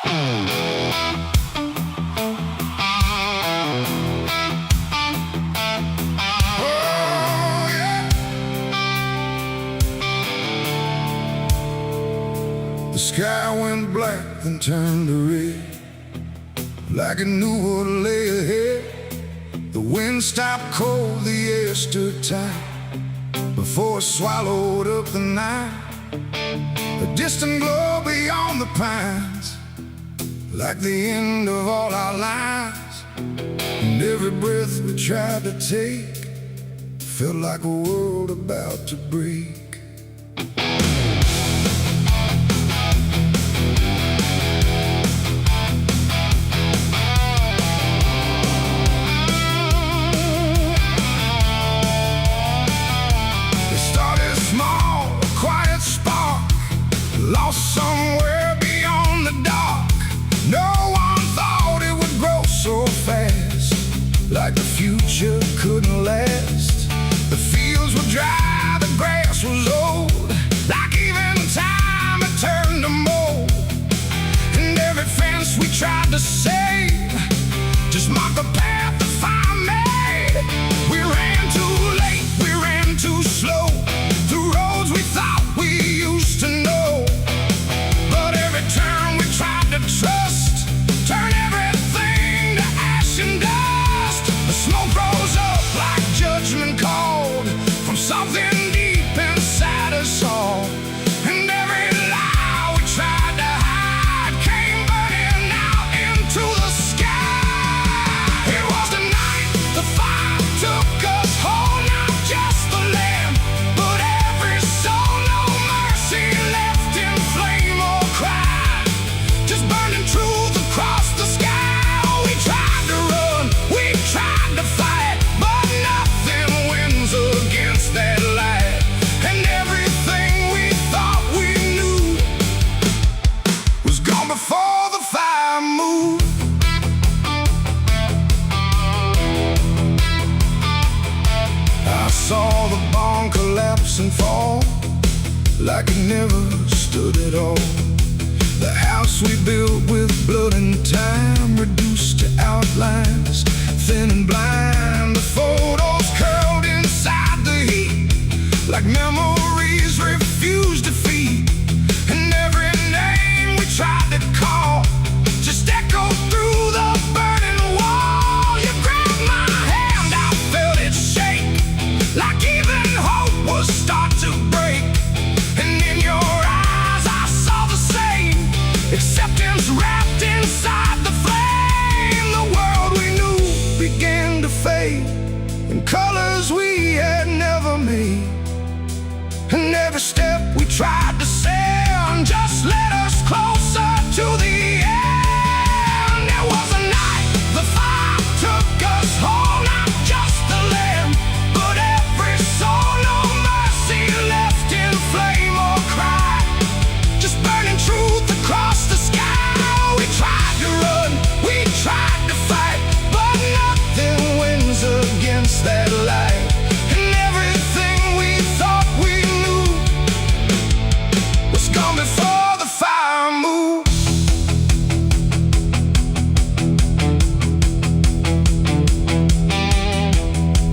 The sky went black, then turned to red, like it knew what lay ahead. The wind stopped cold, the air stood tight, before it swallowed up the night. A distant glow beyond the pines, like the end of all our lives. And every breath we tried to take felt like a world about to break. Lost somewhere beyond the dark. No one thought it would grow so fast, like the future couldn't last. The fields were dry, the grass was old, like even time had turned to mold. And every fence we tried to save just marked the path the fire made. We ran too late, we ran too slow, through roads we thought we used to know. Turn we tried to trust, turn everything to ash and dust. The smoke rose up like judgment called from something deep inside us all. And every lie we tried to hide came burning out into the sky. It was the night the fire took us whole, not just the land, but every soul. No mercy left in flame or cry. Burning truth across the sky. We tried to run, we tried to fight, but nothing wins against that light. And everything we thought we knew was gone before the fire moved. I saw the barn collapse and fall, like it never stood at all. The house we built with blood and time, reduced to outlines, thin and blind. The photos curled inside the heat, like memories refused defeat. And every name we tried to call just echoed through the burning wall. You grabbed my hand, I felt it shake, like even hope was start to break. And in your eyes I saw the same, acceptance wrapped inside the flame. The world we knew began to fade in colors we had never made. And every step we tried to send just led us closer to the end. It was a night the fire took us whole, not just the land, but every soul. No mercy left in flame or cry, just burning truth across the sky. We tried to run, we tried to fight, but nothing wins against that light. And everything we thought we knew was gone before the fire moved.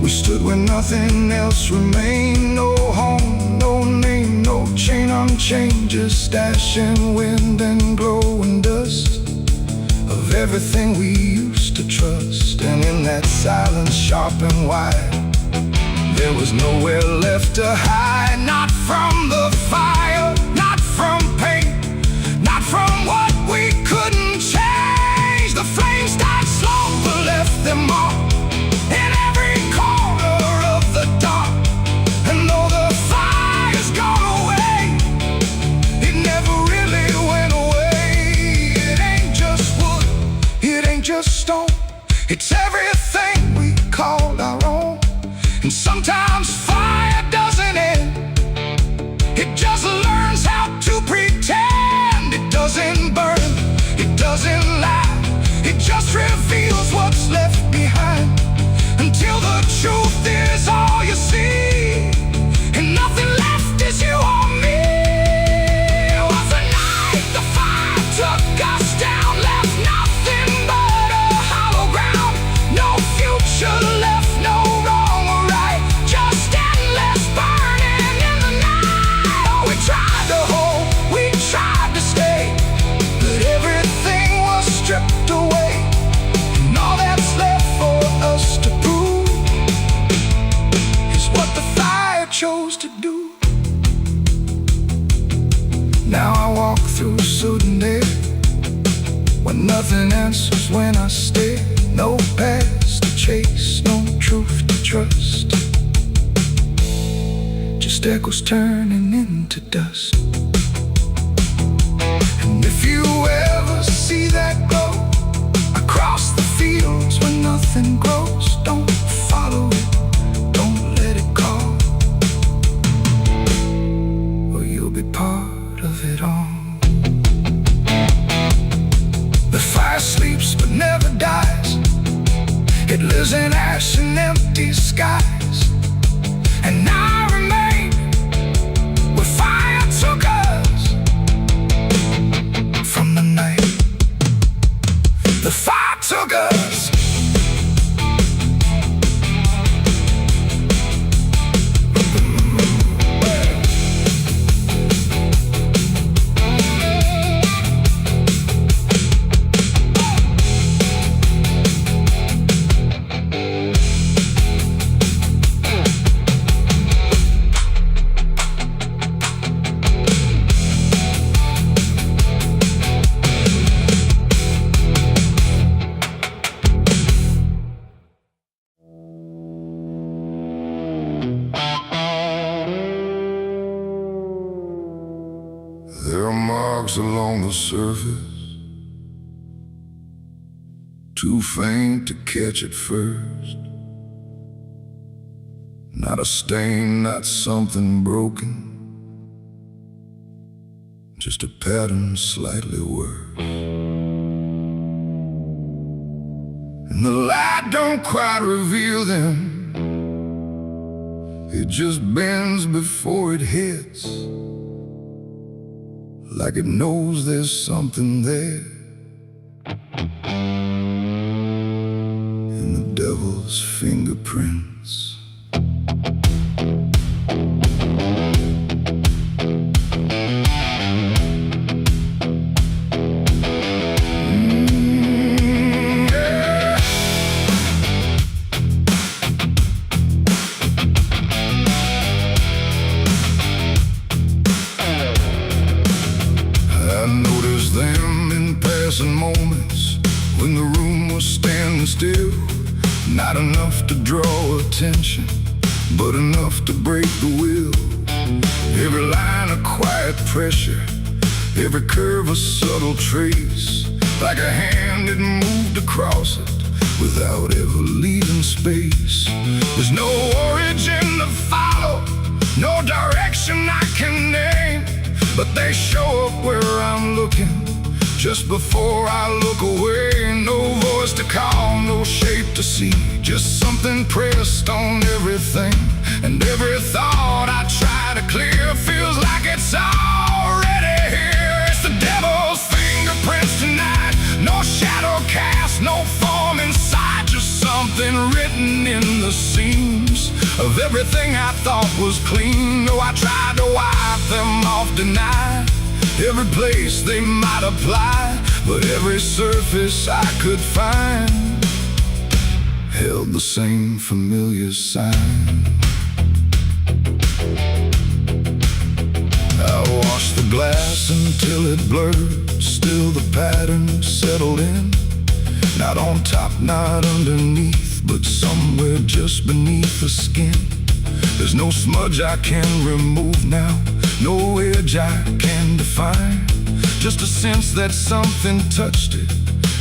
We stood where nothing else remained. No home, no name, no chain unchained, just ash and wind and glowing dust of everything we used to trust. And in that silence, sharp and wide, there was nowhere left to hide. Not from the fire, not from pain, not from what we couldn't change. The flames died slow but left them all in every corner of the dark. And though the fire's gone away, it never really went away. It ain't just wood, it ain't just stone, it's everything we called our own. And sometimes fire doesn't end, it just learns how to pretend. It doesn't burn, it doesn't lie, it just reveals what's left behind, until the truth is all you see, and nothing left is you or me. It was the night the fire took us down. when nothing answers when I stare. No past to chase, no truth to trust, just echoes turning into dust. And if you ever see that glow across the fields where nothing grows, don't follow it, don't let it call, or you'll be part of it all. The fire sleeps but never dies. It lives in ash and empty skies. And I remain where fire took us from the night. The fire took us. There are marks along the surface, too faint to catch at first. Not a stain, not something broken, just a pattern slightly worse. And the light don't quite reveal them, it just bends before it hits, like it knows there's something there in the devil's fingerprints. Moments when the room was standing still, not enough to draw attention, but enough to break the will. Every line a quiet pressure, every curve a subtle trace, like a hand that moved across it without ever leaving space. There's no origin to follow, no direction I can name, but they show up where I'm looking just before I look away. No voice to call, no shape to see, just something pressed on everything. And every thought I try to clear feels like it's already here. It's the devil's fingerprints tonight, no shadow cast, no form inside, just something written in the seams of everything I thought was clean. Though I tried to wipe them off, deny every place they might apply, but every surface I could find held the same familiar sign. I washed the glass until it blurred, still the pattern settled in. Not on top, not underneath, but somewhere just beneath the skin. There's no smudge I can remove now, no edge I can define, just a sense that something touched it,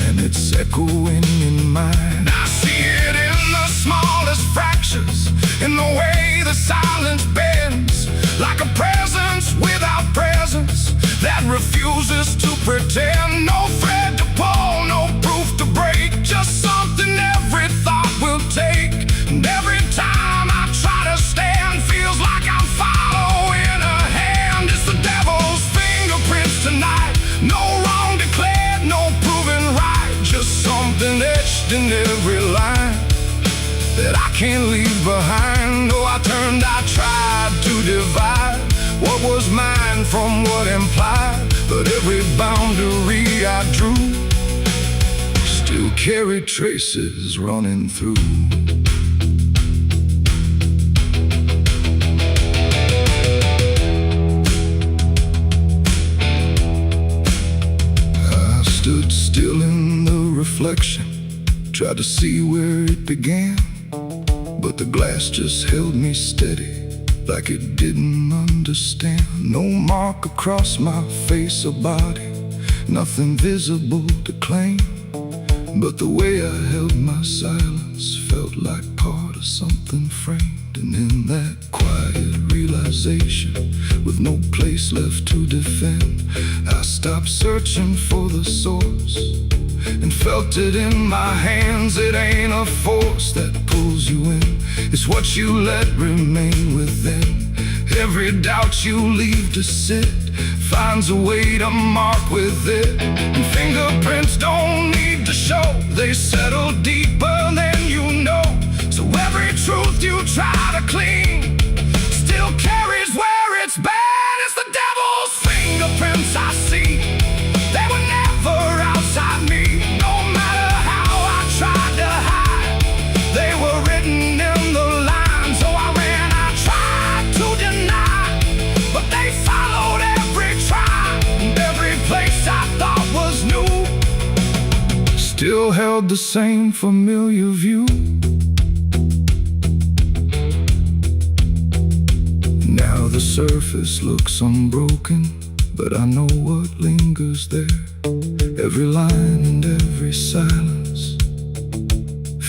and it's echoing in mine. I see it in the smallest fractures, in the way the silence bends, like a presence without presence that refuses to pretend. No thread to pull, no proof to break, just something every thought will take. And every time I try to stand, feels like I'm following a hand. It's the devil's fingerprints tonight, no wrong declared, no proven right, just something etched in every line that I can't leave behind. Though I turned, I tried to divide what was mine from what implied, but every boundary I drew still carried traces running through. stood still in the reflection, tried to see where it began, but the glass just held me steady, like it didn't understand. No mark across my face or body, nothing visible to claim, but the way I held my silence felt like part of something framed. And in that quiet realization, with no place left to defend, I stopped searching for the source and felt it in my hands. It ain't a force that pulls you in, it's what you let remain within. Every doubt you leave to sit finds a way to mark with it. And fingerprints don't need to show, they settle deeper than you know. So every truth you try to clean still carries where it's been. It's the devil's fingerprints I see, they were never outside me. No matter how I tried to hide, they were written in the line. So I ran, I tried to deny, but they followed every try. And every place I thought was new still held the same familiar view. Now the surface looks unbroken, but I know what lingers there. Every line and every silence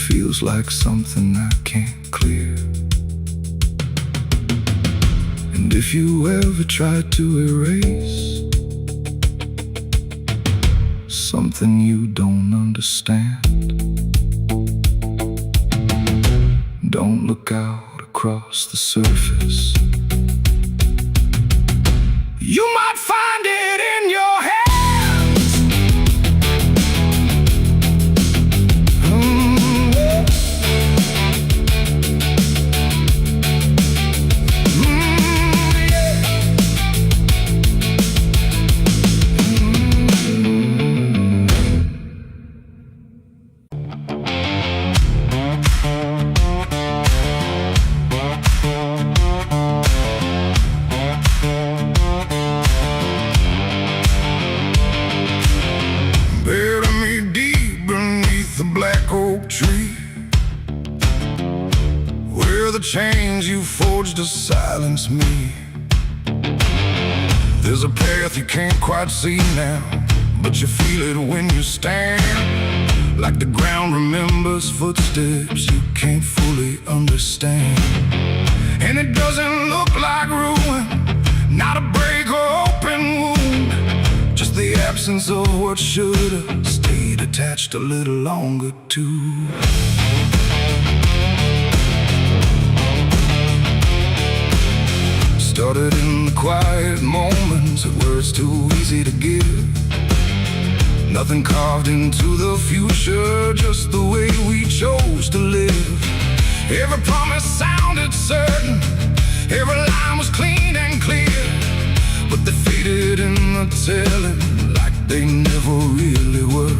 feels like something I can't clear. And if you ever try to erase something you don't understand, don't look out across the surface. You might find it in your hands. Tree, where the chains you forged to silence me. There's a path you can't quite see now, but you feel it when you stand. Like the ground remembers footsteps you can't fully understand. And it doesn't look like ruin, not a break or open wound, just the absence of what should've stayed attached a little longer too. Started in the quiet moments where it's too easy to give. Nothing carved into the future, just the way we chose to live. Every promise sounded certain, every line was clean and clear, but they faded in the telling like they never really were.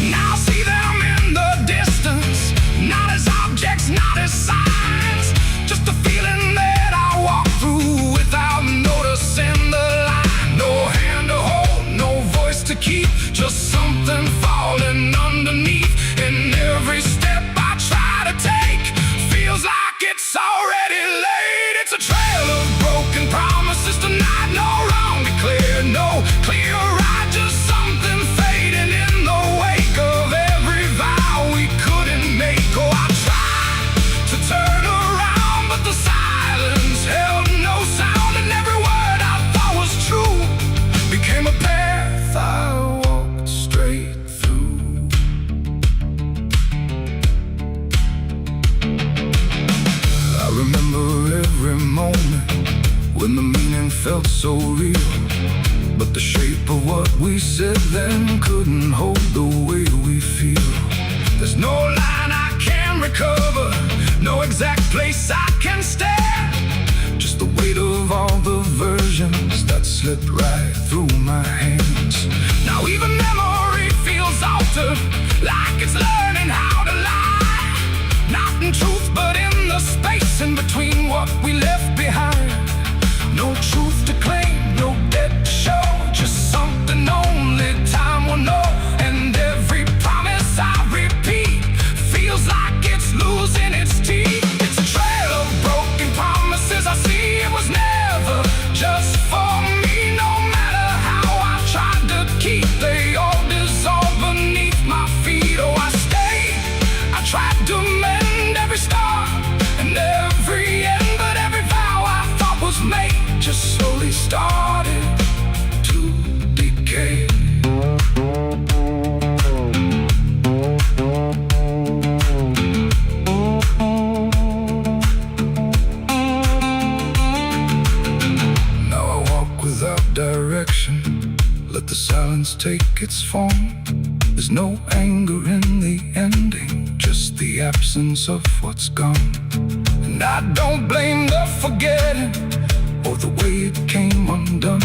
Now I see them in the distance, not as objects, not as signs, just a feeling that I walk through without noticing the line. No hand to hold, no voice to keep, just something falling underneath. And every step I try to take feels like it's already late. It's a trail of broken promises tonight, no wrong declared, no clear right, just something fading in the wake of every vow we couldn't make. Oh, I tried to turn around, but the silence held no sound, and every word I thought was true became a path I walked straight through. I remember every moment when the meaning felt so real, but the shape of what we said then couldn't hold the way we feel. There's no line I can recover, no exact place I can stand, just the weight of all the versions that slipped right through my hands. Now even memory feels altered, like it's learning how to lie, not in truth but in the space in between what we left behind. No truth to claim, no debt to show, just something only time will know. take its form. There's no anger in the ending, just the absence of what's gone. And I don't blame the forgetting or the way it came undone.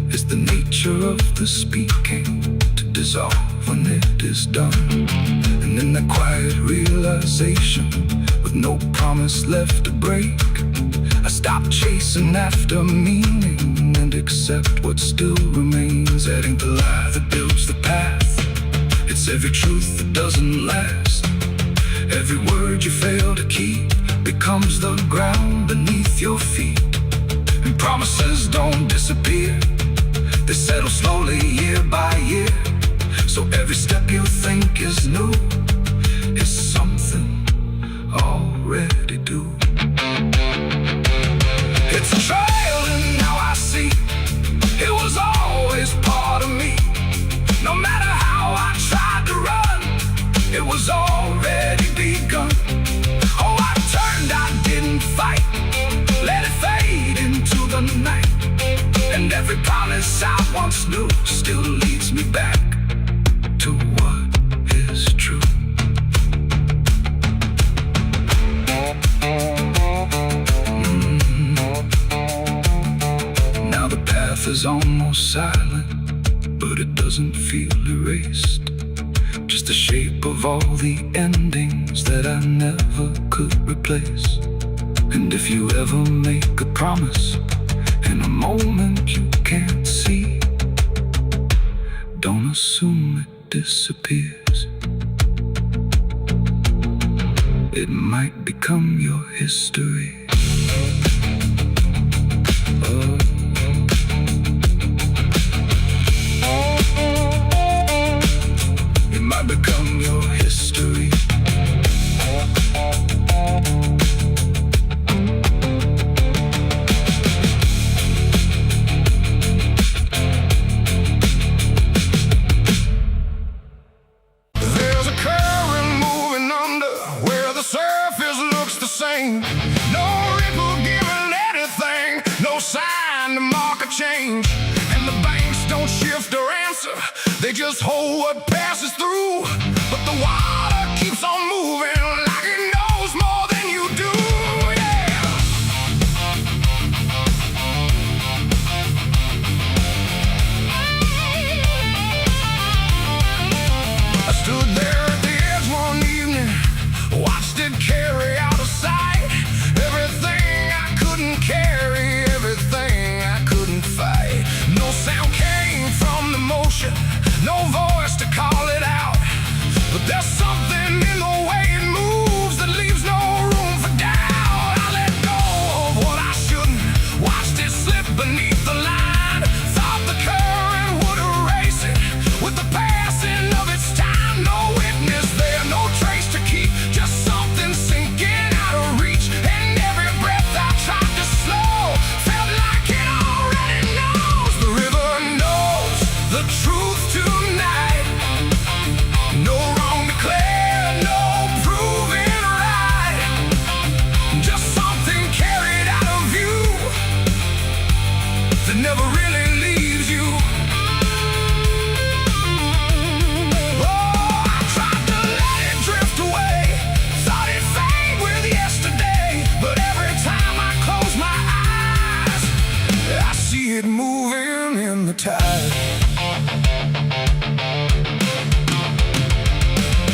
It's the nature of the speaking to dissolve when it is done. And in that quiet realization, with no promise left to break, I stop chasing after meaning and accept what still remains. That ain't the lie that builds the path. It's every truth that doesn't last. Every word you fail to keep becomes the ground beneath your feet. And promises don't disappear, they settle slowly year by year. So every step you think is new is something already due. It's a trail and now I see it was always part of me. No matter how I tried to run, it was already begun. Oh, I turned, I didn't fight, let it fade into the night. And every promise I once knew still leads me back to what is true. Now the path is almost silent, but it doesn't feel erased. Just the shape of all the endings that I never could replace. And if you ever make a promise in a moment you can't see, don't assume it disappears. It might become your history. It might become your history. No ripple giving anything, no sign to mark a change. And the banks don't shift or answer, they just hold what passes through. But the water keeps on moving like it knows more than you do, yeah. I stood there at the edge one evening, watched it carry out of sight. Everything I couldn't carry, everything I couldn't fight. No sound came from the motion, no voice to call it out. But there's something in the way it moves that leaves no room for doubt. I let go of what I shouldn't, watched it slip beneath the line. Thought the current would erase it with the passing of its time. No witness there, no trace to keep, just something sinking out of reach. And every breath I tried to slow felt like it already knows. The river knows the truth tonight. No wrong declared, no proving right. Just something carried out of view that never really leaves you. Oh, I tried to let it drift away, thought it'd fade with yesterday. But every time I close my eyes, I see it moving in the tide.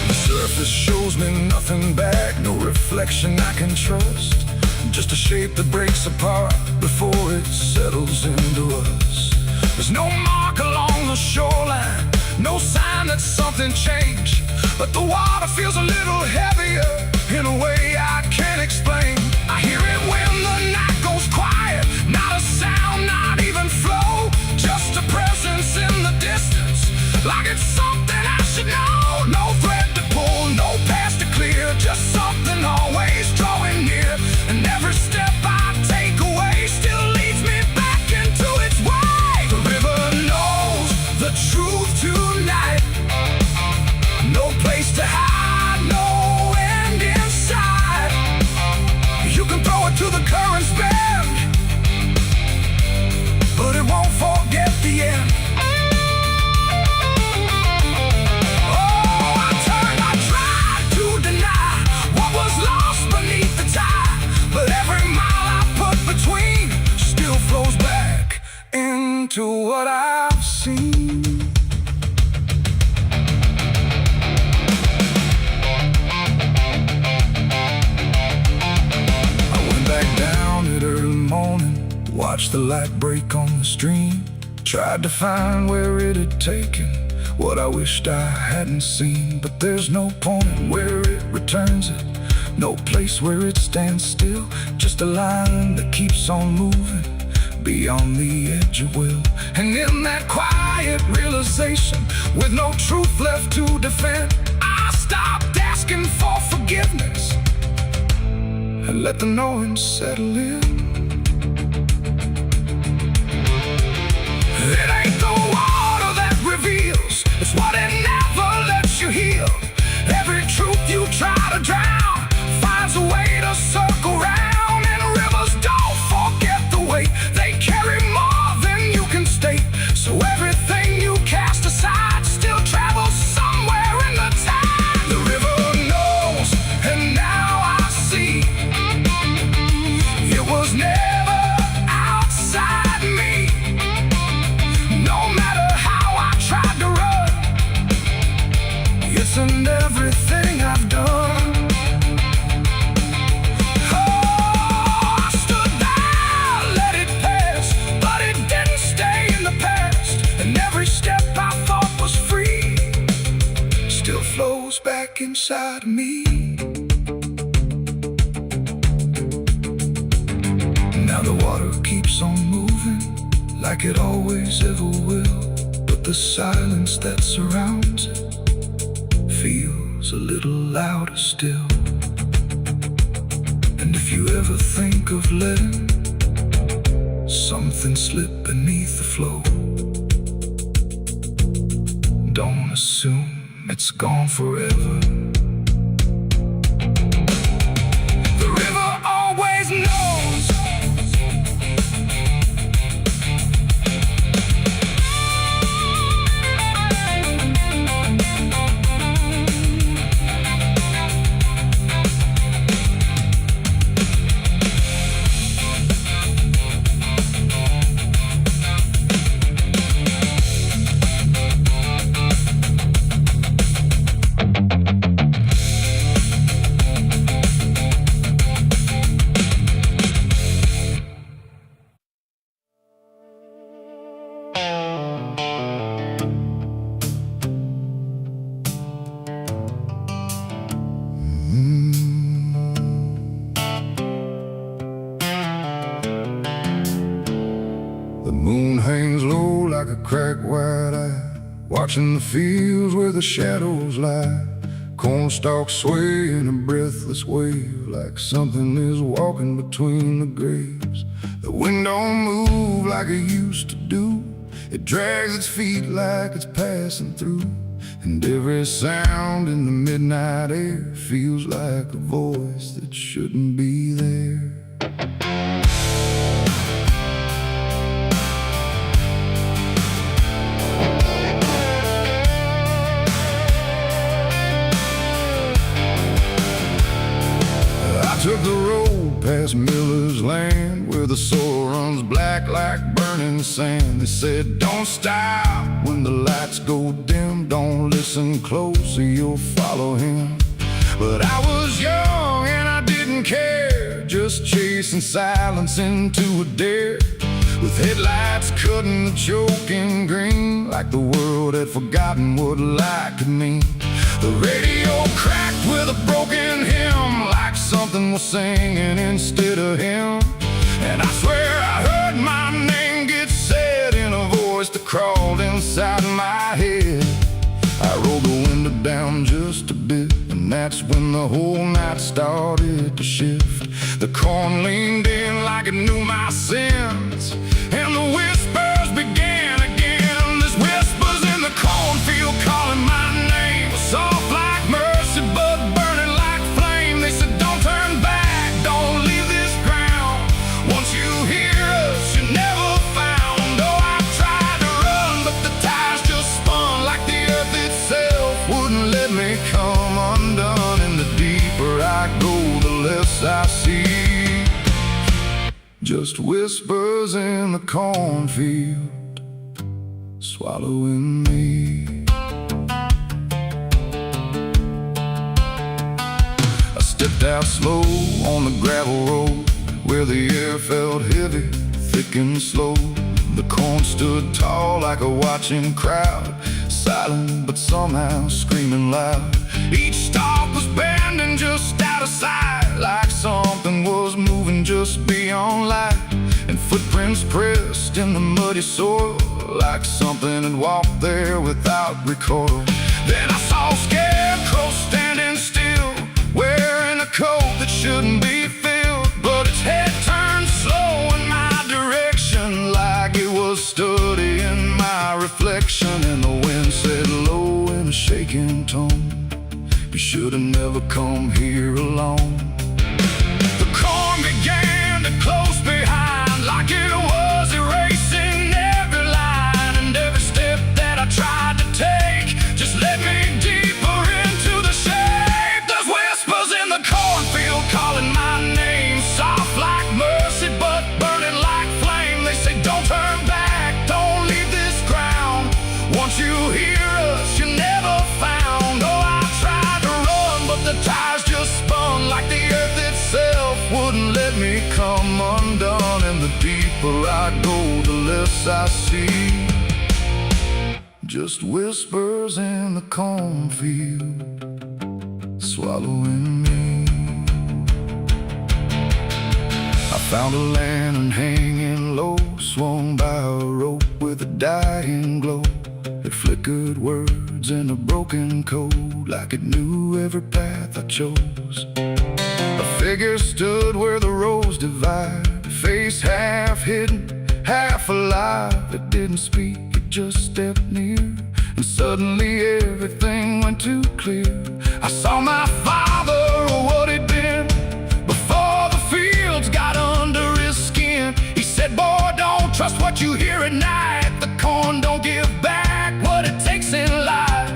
The surface shows me nothing back, no reflection I can trust. Just a shape that breaks apart before it settles into us. There's no mark along the shoreline, no sign that something changed. But the water feels a little heavier in a way I can't explain. I hear it when the night goes quiet, not a sound, not even flow. Just a presence in the distance, like it's something I should know. No thread to pull, no path to clear, just something always drawing near. And every step I take away still leads me back into its way. The river knows the truth tonight. No place to hide, no end in sight. You can throw it to the current's bend, but it won't forget the end. watched the light break on the stream, tried to find where it had taken what I wished I hadn't seen. But there's no point where it returns it, no place where it stands still, just a line that keeps on moving beyond the edge of will. And in that quiet realization, with no truth left to defend, I stopped asking for forgiveness and let the knowing settle in. It ain't the water that reveals, it's what it never lets you heal. Every truth you try to drown finds a way to circle round. And rivers don't forget the weight, they carry more than you can state. So everything you cast aside still travels somewhere in the tide. The river knows, and now I see, it was never outside me. No matter how I tried to run, it's in everything I've done. Flows back inside me. Now the water keeps on moving like it always ever will, but the silence that surrounds it feels a little louder still. And if you ever think of letting something slip beneath the flow, don't assume it's gone forever. The river always knows. Hangs low like a cracked white eye, watching the fields where the shadows lie. Corn stalks sway in a breathless wave, like something is walking between the graves. The wind don't move like it used to do, it drags its feet like it's passing through. And every sound in the midnight air feels like a voice that shouldn't be there. Took the road past Miller's land, where the soil runs black like burning sand. They said, don't stop when the lights go dim, don't listen close or you'll follow him. But I was young and I didn't care, just chasing silence into a dare, with headlights cutting the choking green, like the world had forgotten what light could mean. The radio cracked with a broken hymn, like something was singing instead of him. And I swear I heard my name get said in a voice that crawled inside my head. I rolled the window down just a bit, and that's when the whole night started to shift. The corn leaned in like it knew my sins, and the whispers began again. There's whispers in the cornfield calling my name, soft like mercy but burning like flame. They said, don't turn back, don't leave this ground. Once you hear us, you're never found. Oh, I tried to run, but the tires just spun, like the earth itself wouldn't let me come undone. And the deeper I go, the less I see, just whispers in the cornfield swallowing me. Stepped out slow on the gravel road, where the air felt heavy, thick and slow. The corn stood tall like a watching crowd, silent but somehow screaming loud. Each stalk was bending just out of sight, like something was moving just beyond light. And footprints pressed in the muddy soil, like something had walked there without recoil. Then I saw a scarecrow standing still, wearing a coat that shouldn't be filled, but its head turned slow in my direction, like it was studying my reflection. And the wind said low in a shaking tone, "You should have never come here alone." The corn began to close behind, like it was erasing every line. And every step that I tried to take just led me deeper into the shade. There's whispers in the cornfield calling my name, soft like mercy but burning like flame. They say don't turn back, don't leave this ground. Once you hear us, you're never found. Oh, I tried to run, but the tires just spun, like the earth itself wouldn't let me come undone. And the deeper I go, the less I see, just whispers in the cornfield, swallowing me. I found a lantern hanging low, swung by a rope with a dying glow. It flickered words in a broken code, like it knew every path I chose. A figure stood where the roads divide, face half hidden, half alive. It didn't speak, it just stepped near, and suddenly everything went too clear. I saw my father, or what he'd been, before the fields got under his skin. He said, "Boy, don't trust what you hear at night. The corn don't give back what it takes in life."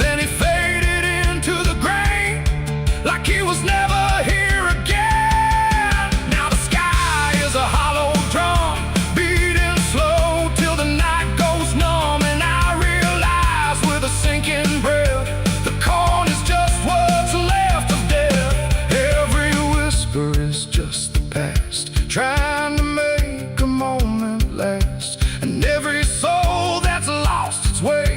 Then he faded into the grain, like he was never here again. Now the sky is a hollow drum, beating slow till the night goes numb. And I realize with a sinking breath, the corn is just what's left of death. Every whisper is just the past, trying to make a moment last. And every soul that's lost its way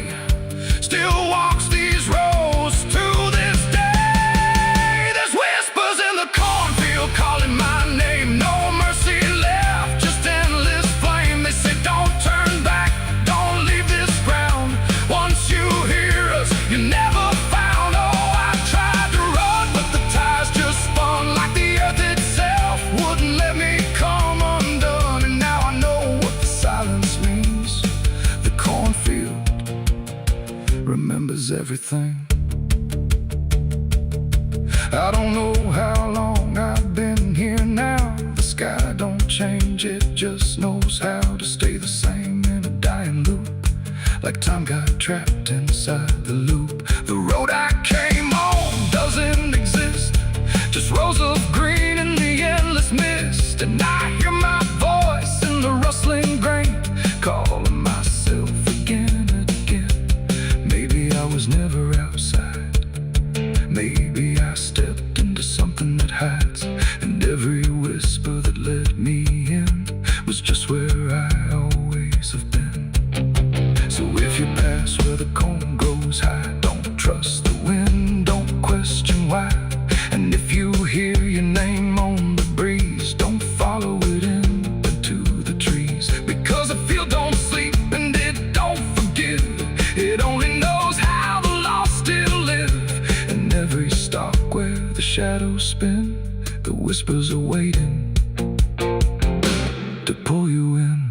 still walks these roads to this day. There's whispers in the cornfield calling my name, no mercy left, just endless flame. They say don't turn back, don't leave this ground. Once you hear us, you're never found. Oh, I tried to run, but the tires just spun, like the earth itself wouldn't let me come undone. And now I know what the silence means. The cornfield remembers everything. I don't know how long I've been here now. The sky don't change, it just knows how to stay the same in a dying loop, like time got trapped inside the loop. The road I came on doesn't exist, just rows of green in the endless mist. And I hear my voice in the rustling grain, calling myself again and again. Maybe I was never outside, maybe I stepped into something that hides. And every whisper that led me in was just where I always have been. So if you pass where the corn grows high, don't trust the wind, don't question why. And if you hear your name on the breeze, don't follow it into the trees. Because the field don't sleep and it don't forgive, it only knows how the lost still live. And every stalk where the shadows spin, the whispers are waiting to pull you in.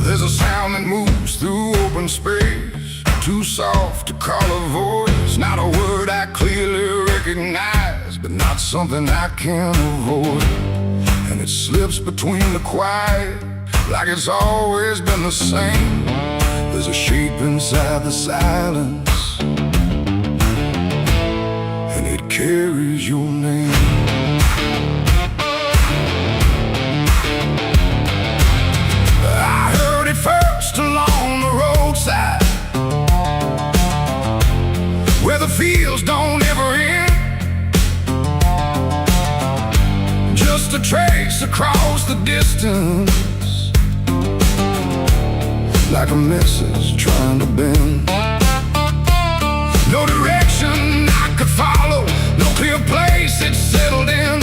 There's a sound that moves through open space, too soft to call a voice. Not a word I clearly recognize, but not something I can avoid. And it slips between the quiet, like it's always been the same. There's a shape inside the silence, and it carries your name. I heard it feels don't ever end. Just a trace across the distance, like a message trying to bend. No direction I could follow, no clear place it settled in,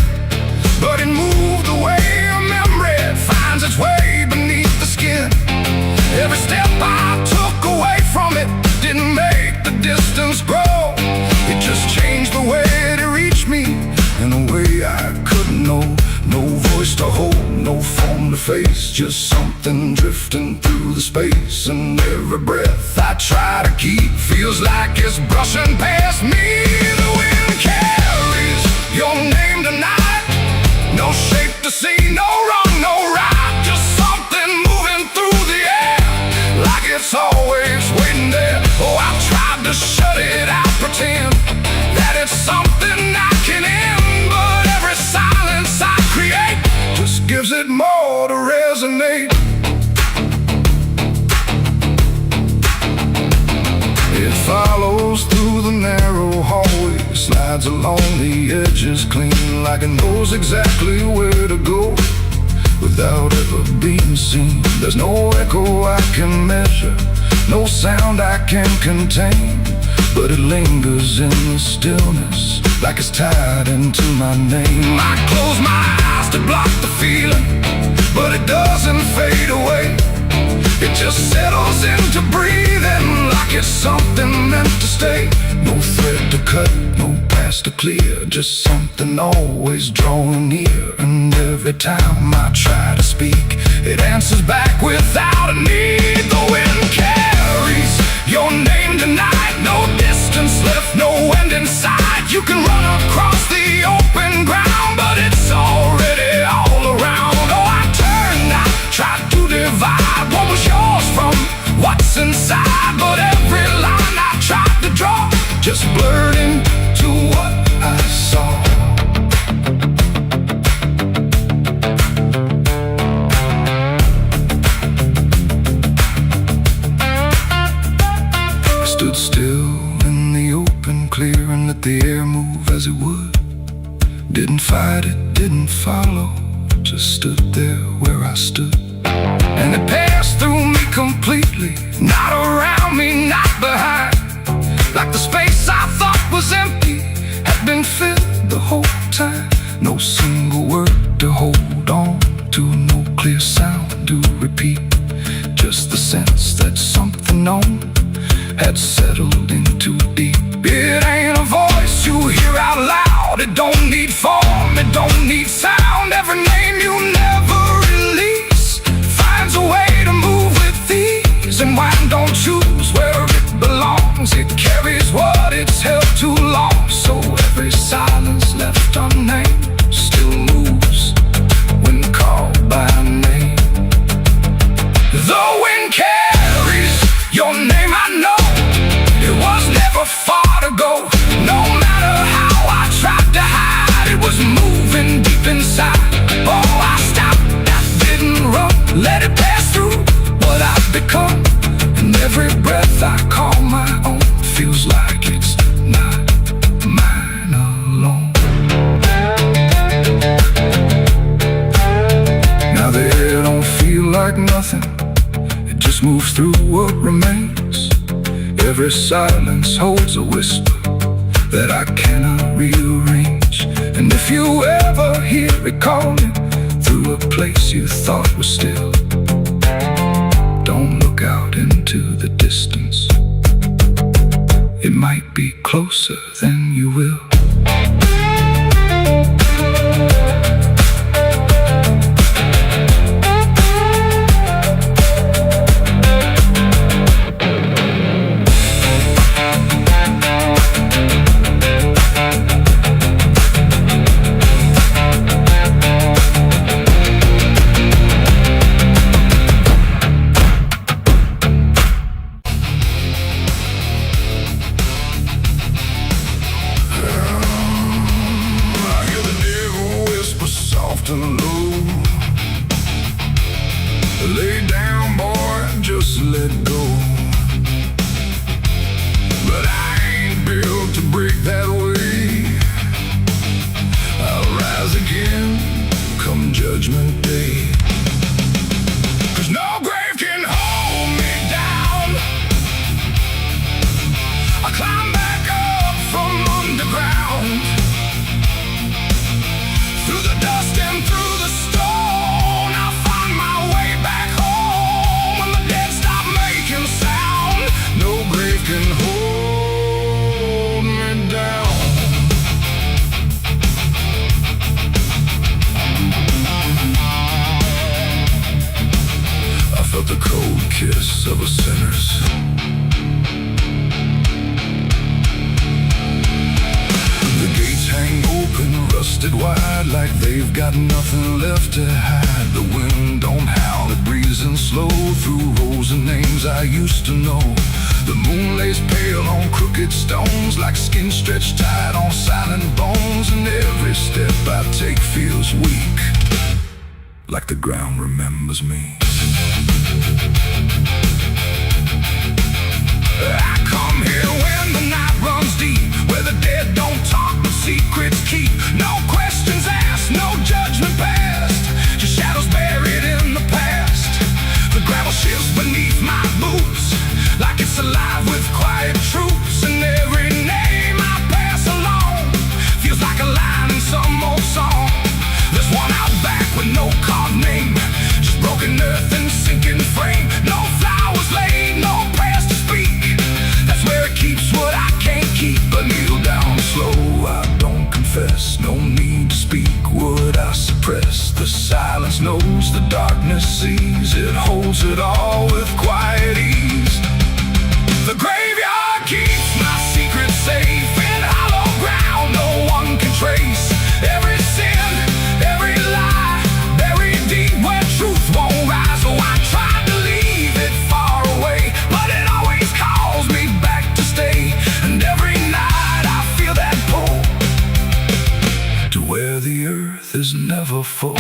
but it moved away. A memory finds its way beneath the skin. Every step I took away from it didn't make the distance grow. It just changed the way it reached me in a way I couldn't know. No voice to hold, no form to face, just something drifting through the space. And every breath I try to keep feels like it's brushing past me. The wind carries your name tonight. No shape to see, no wrong, no right, just something moving through the air, like it's always waiting there. Oh, I tried to shut it out, pretend that it's something I can end, but every silence I create just gives it more to resonate. It follows through the narrow hallway, slides along the edges clean, like it knows exactly where to go without ever being seen. There's no echo I can measure, no sound I can contain, but it lingers in the stillness, like it's tied into my name. I close my eyes to block the feeling, but it doesn't fade away. It just settles into breathing, like it's something meant to stay. No thread to cut, no path to clear, just something always drawing near. And every time I try to speak, it answers back without a need. The wind carries your name tonight. No distance left, no end in sight. You can run across the open ground, but it's already all around. Oh, I turned, I tried to divide what was yours from what's inside, but every line I tried to draw just blurred into what I saw. I stood still in the open, clear, and let the air move as it would. Didn't fight it, didn't follow, just stood there where I stood. And it passed through me completely, not around me, not behind. Like the space I thought was empty had been filled the whole time. No single word to hold on to, no clear sound to repeat, just the sense that something known had settled in too deep. It ain't a voice you hear out loud, it don't need form, it don't need sound. Every name you never release finds a way to move with ease, and wine don't choose where it belongs. It carries what it's held too long, so every silence left unnamed still moves when called by name. The wind carries your name, I know it was never far to go. No matter how I tried to hide, it was moving deep inside. Oh, I stopped, I didn't run, let it pass through what I've become. And every breath I call my own feels like it's not mine alone. Now the air don't feel like nothing, it just moves through what remains. Every silence holds a whisper that I cannot rearrange. And if you ever hear it calling through a place you thought was still, don't look out into the distance, it might be closer than you will. wide like they've got nothing left to hide. The wind don't howl, it breezing slow through rows of names I used to know. The moon lays pale on crooked stones like skin stretched tight on silent bones. And every step I take feels weak, like the ground remembers me. I come here when the night runs deep, where the dead don't talk but secrets keep. No questions asked, no judgment passed, just shadows buried in the past. The gravel shifts beneath my boots like it's alive with quiet troops. And every name I pass along feels like a line in some old song. There's one out back with no carved name, just broken earth and sinking frame. No flowers laid, no prayers to speak. That's where it keeps what I can't keep. But kneel down slow, I don't confess. No need to speak what I suppress. The silence knows, the darkness sees. It holds it all with quiet ease. The graveyard keeps my secret safe in hollow ground no one can trace. Every sin, every lie, buried deep where truth won't rise. Oh, I tried to leave it far away, but it always calls me back to stay. And every night I feel that pull to where the earth is never full.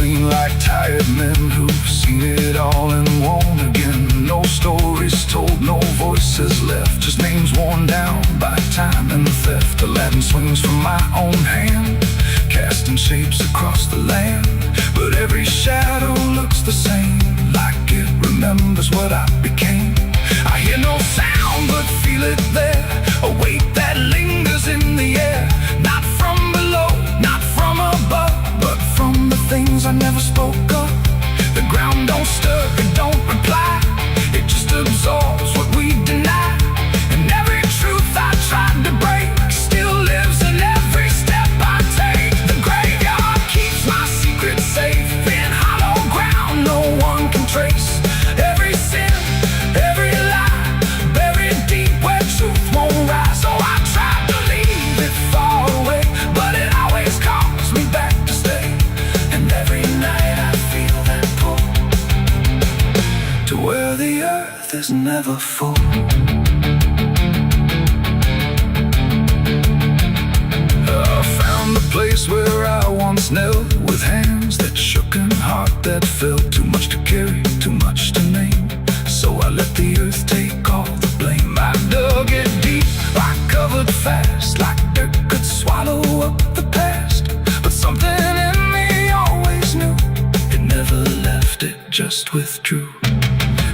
Lean like tired men who've seen it all and won't again. No stories told, no voices left, just names worn down by time and theft. The Latin swings from my own hand, casting shapes across the land. But every shadow looks the same, like it remembers what I became. I hear no sound but feel it there, a weight that lingers in the air. Not from below, not from above, but from the things I never spoke of. The ground don't stir, it don't reply, it just absorbs what we deny. And every truth I tried to break still lives in every step I take. The graveyard keeps my secret safe in hollow ground no one can trace. Every sin, every lie, buried deep where truth won't rise. So I tried to leave it far away, but it always calls me back to stay. And every night I feel that pull to where the earth is never full. I found the place where I once knelt, with hands that shook and heart that felt. Too much to carry, too much to name, so I let the earth take all the blame. I dug it deep, I covered fast, like dirt could swallow up the past. But something in me always knew, it never left, it just withdrew.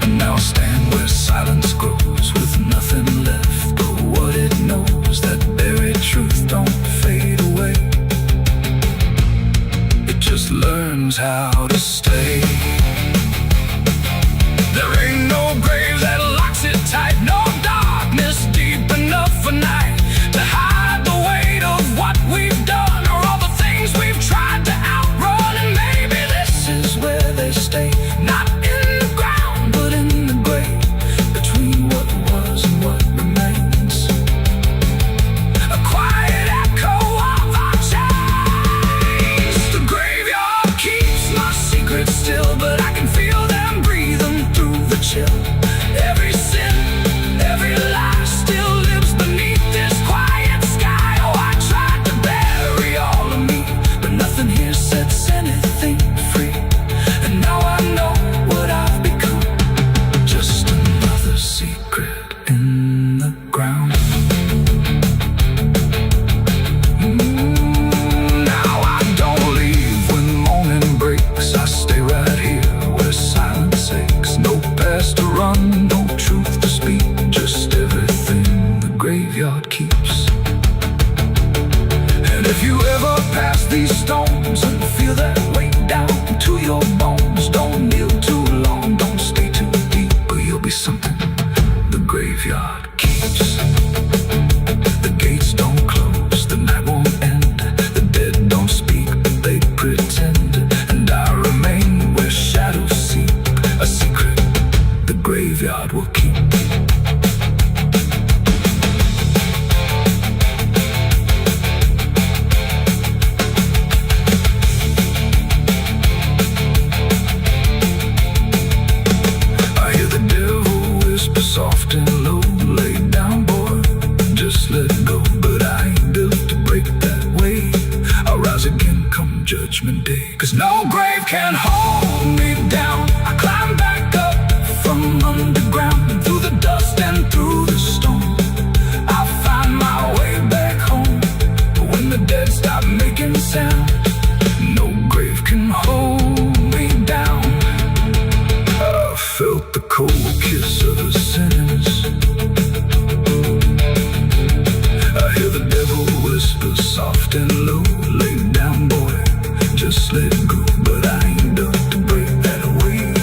And now I stand where silence grows, with nothing left but what it knows. That buried truth don't fade away, it just learns how to stay. There ain't no grave that locks it tight, no darkness deep enough for night to hide the weight of what we've done, or all the things we've tried to outrun. And maybe this is where they stay, not in the ground but in the grave, between what was and what remains. A quiet echo of our chains. The graveyard keeps my secrets still, but I can feel them breathing through the chill. Every sin, every lie still lives beneath this quiet sky. Oh, I tried to bury all of me, but nothing here sets anything free. And now I know what I've become, just another secret in the ground. Now I don't leave when morning breaks, I stay right here where silence aches. No past to run, no truth to speak, just everything the graveyard keeps. And if you ever pass these stones and feel that weight down to your bones, don't kneel too long, don't stay too deep, or you'll be something the graveyard keeps. The gates don't close, the night won't end, the dead don't speak but they pretend. And I remain where shadows seep, a secret the graveyard will keep. underground, and through the dust and through the storm, I'll find my way back home. But when the dead stop making sound, no grave can hold me down. I felt the cold kiss of a sentence. I hear the devil whisper soft and low, lay down boy, just let go. But I ain't done to break that away.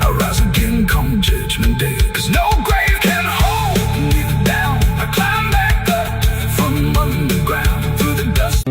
I rise again come judgment day, 'cause no grave can hold me down. I climb back up from underground through the dust.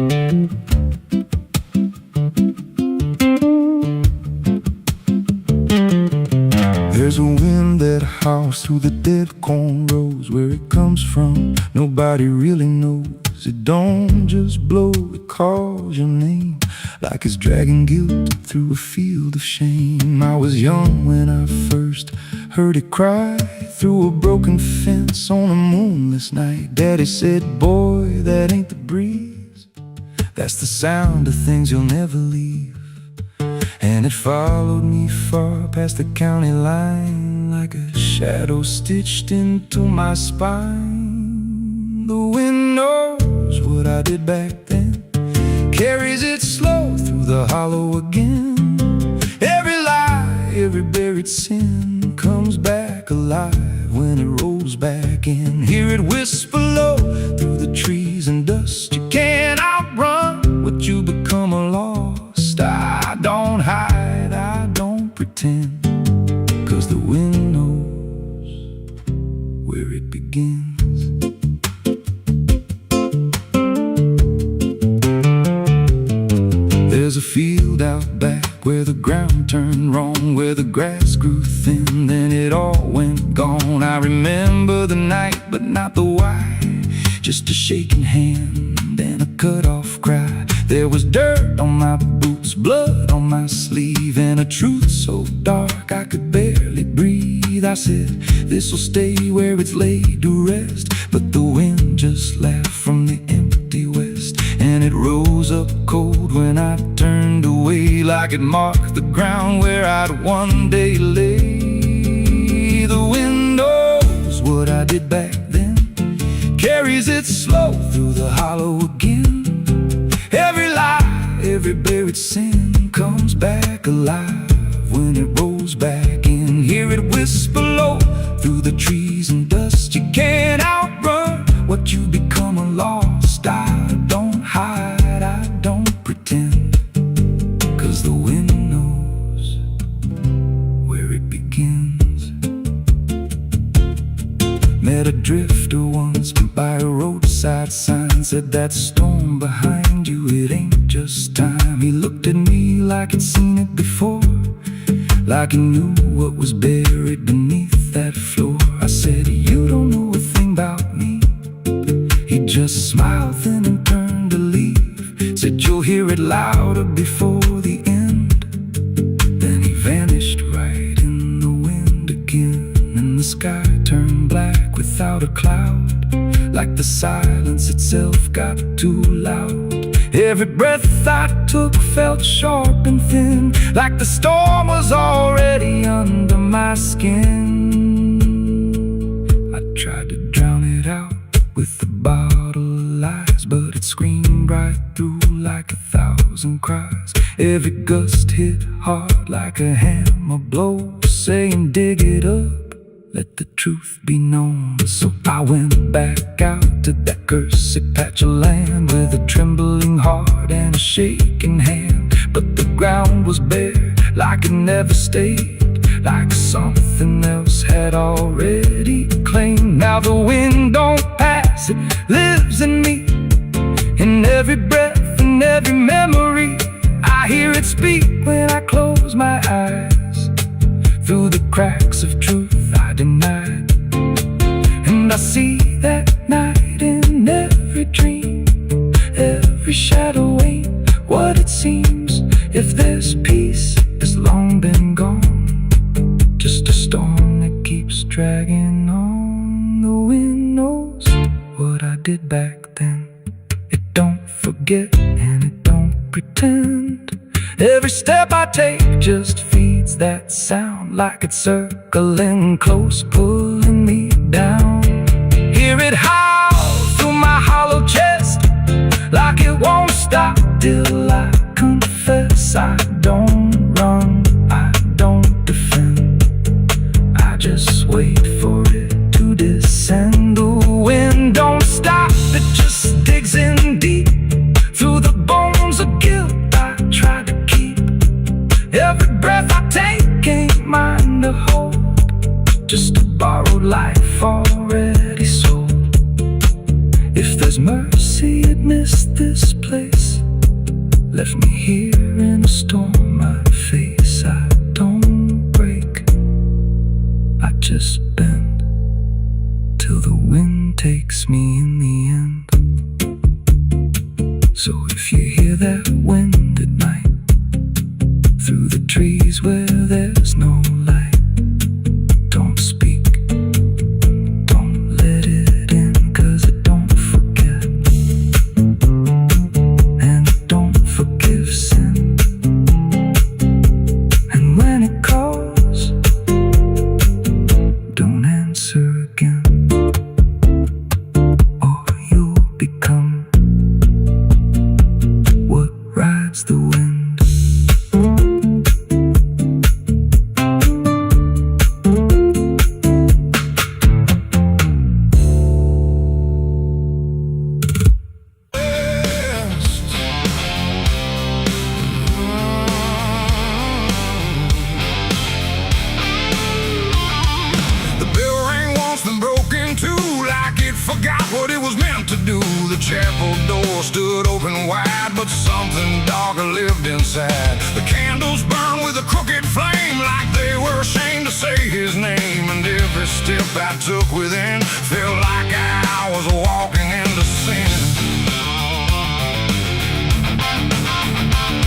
There's a wind that howls through the dead corn rows. Where it comes from, nobody really knows. It don't just blow, it calls your name, like it's dragging guilt through a field of shame. I was young when I first heard it cry through a broken fence on a moonless night. Daddy said, boy, that ain't the breeze, that's the sound of things you'll never leave. And it followed me far past the county line, like a shadow stitched into my spine. The wind knows what I did back then, carries it slow through the hollow again. Every lie, every buried sin comes back alive when it rolls back in. Hear it whisper low through the trees and dust. You can't outrun what you become lost. I don't hide, I don't pretend, 'cause the wind knows where it begins. There's a field out back where the ground turned wrong, where the grass grew thin, then it all went gone. I remember the night, but not the why, just a shaking hand and a cut-off cry. There was dirt on my boots, blood on my sleeve, and a truth so dark I could barely breathe. I said, this'll stay where it's laid to rest, but the wind just laughed from the empty west, and it rose up cold when I turned away, like it marked the ground where I'd one day lay. The wind knows what I did back then, carries it slow through the hollow again. Every lie, every buried sin comes back alive when it rolls back in. Hear it whisper low through the trees and dust. You can't outrun what you become lost. I don't hide, I don't pretend, 'cause the wind knows where it begins. Met a drifter once by a roadside sign, said that storm behind you, it ain't just time. He looked at me like he'd seen it before, like he knew what was buried beneath that floor. I said, you don't know a thing about me. He just smiled then and turned to leave, said you'll hear it louder before the end. Then he vanished right in the wind again, and the sky turned black without a cloud, like the silence itself got too loud. Every breath I took felt sharp and thin, like the storm was already under my skin. I tried to drown it out with a bottle of lies, but it screamed right through like 1,000 cries. Every gust hit hard like a hammer blow, saying dig it up, let the truth be known. So I went back out to that cursed patch of land with a trembling heart and a shaking hand. But the ground was bare, like it never stayed, like something else had already claimed. Now the wind don't pass, it lives in me, in every breath and every memory. I hear it speak when I close my eyes, through the cracks of truth I denied. And I see that night in every dream, every shadow ain't what it seems. If there's peace, it's long been gone, just a storm that keeps dragging on. The wind knows what I did back then, it don't forget and it don't pretend. Every step I take just feeds waves that sound like it's circling close, pulling me down. Hear it howl through my hollow chest, like it won't stop till I confess. I don't run, I don't defend, I just wait for it to descend. The wind don't stop, it just digs in deep through the bones of guilt I try to keep. Every breath I take ain't mine to hold, just a borrowed life already sold. If there's mercy, it missed this place, left me here in a storm I face. I don't break, I just bend till the wind takes me in the end. So if you hear that wind at night, through the trees where there's no light, don't speak, don't let it in, 'cause it don't forget, and it don't forgive sin. And when it calls, don't answer again, or you'll become what rides the wind. Forgot what it was meant to do. The chapel door stood open wide, but something darker lived inside. The candles burned with a crooked flame, like they were ashamed to say his name. And every step I took within felt like I was walking into sin.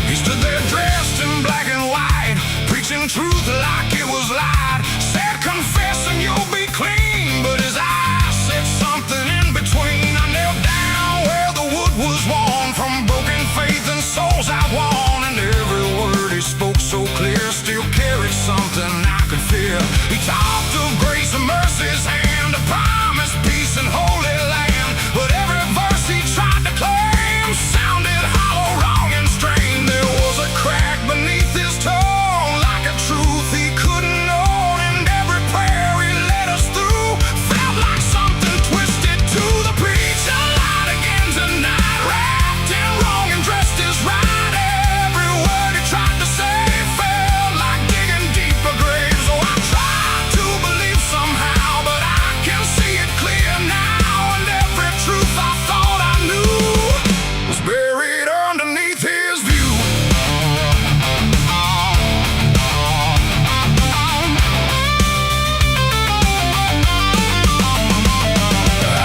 He stood there dressed in black and white, preaching truth like it was light. Said, confess and you'll be clean, but his eyes said something in between. I knelt down where the wood was worn from broken faith and souls outworn, and every word he spoke so clear still carried something I could feel. He talked of grace and mercy's hand, a promise, peace and holy land, but every verse he tried to claim sounded hollow, wrong and strained. There was a crack beneath his tone, like a truth he couldn't own, and every prayer he led us through felt like something twisted to the preacher. Light again tonight, wrapped in wrong and dressed as right. Every word he tried to say felt like digging deeper graves. So I tried to believe somehow, but I can see it clear now, and every truth I thought I knew was buried underneath his view.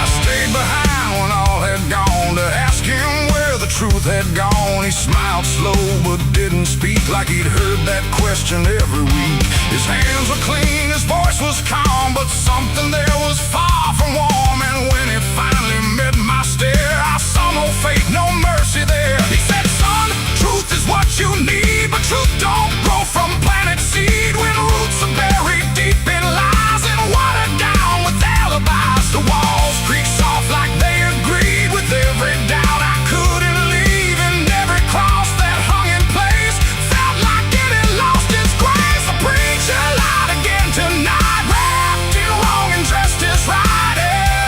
I stayed behind when all had gone to ask him where the truth had gone. He smiled slow but didn't speak, like he'd heard that question every week. His hands were clean, his voice was calm, but something there was far from warm. And when it finally met my stare, I saw no faith, no mercy there. He said, son, truth is what you need, but truth don't grow from planet seed. When roots are buried deep in lies and watered down with alibis, the walls creak soft like they agreed with every doubt I couldn't leave, and every cross that hung in place felt like it had lost its grace. The preacher lied again tonight, wrapped in wrong and dressed as right.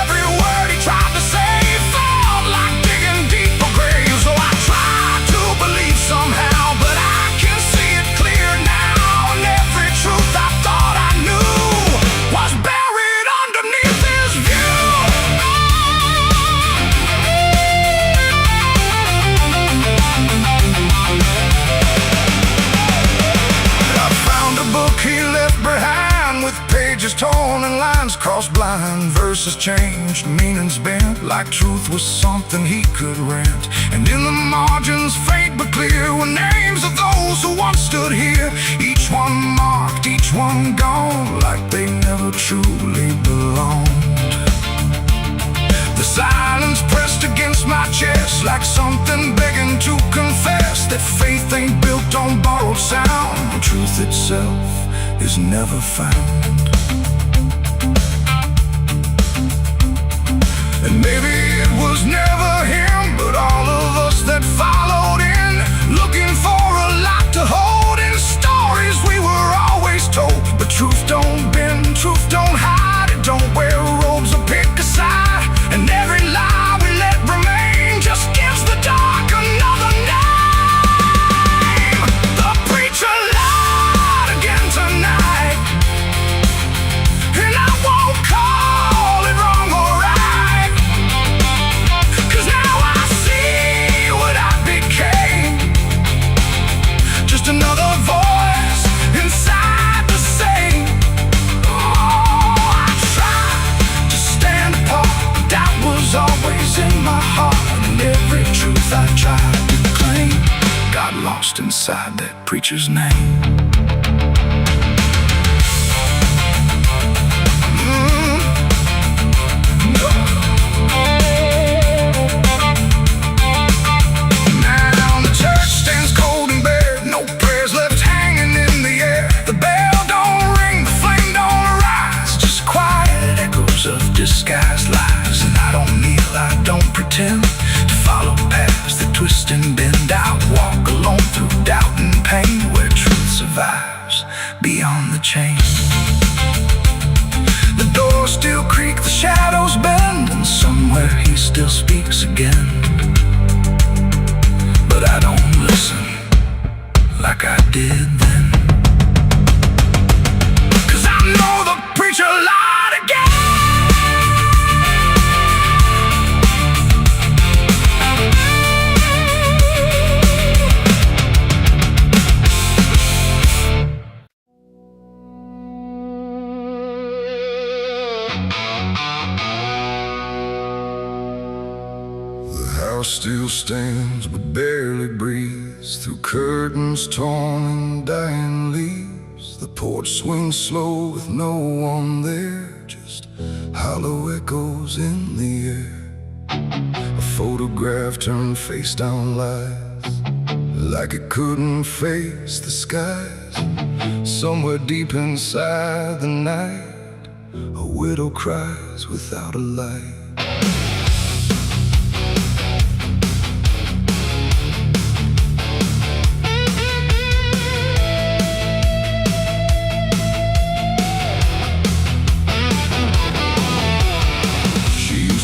Every word he tried to say felt like digging deeper graves. So I tried to believe somehow, but I can see it clear now, and every truth I thought I knew was buried underneath his view. I found a book he left behind, with pages torn and lines crossed blind. Verses changed, meanings bent, like truth was something he could rent. And in the margins, faint but clear, were names of those who once stood here. Each one marked, each one gone, like they never truly belonged. The silence pressed against my chest, like something begging to confess that faith ain't built on borrowed sound. Truth itself is never found. And maybe it was never him, but all of us that followed in, looking for a lot to hold in stories we were always told. But truth don't bend, truth don't hide, it don't wear robes or pick a side. And every lie we let remain just gives the dark another name. The preacher lied again tonight, and I won't call it wrong or right, 'cause now I see what I became. Just another voice inside the same. Oh, I tried to stand apart, but doubt was always in my heart. And every truth I tried to claim got lost inside that preacher's name. Now the church stands cold and bare, no prayers left hanging in the air. The bell don't ring, the flame don't arise, just quiet echoes of disguised lies. And I don't kneel, I don't pretend to follow paths that twist and bend. I walk alone through doubt and pain, where truth survives beyond the chain. The doors still creak, the shadows bend, and somewhere he still speaks again. But I don't listen like I did then, 'cause I know the preacher lied again. The house still stands but barely breathes through curtains torn and dying leaves. The porch swings slow with no one there, just hollow echoes in the air. A photograph turned face down lies, like it couldn't face the skies. Somewhere deep inside the night, a widow cries without a light.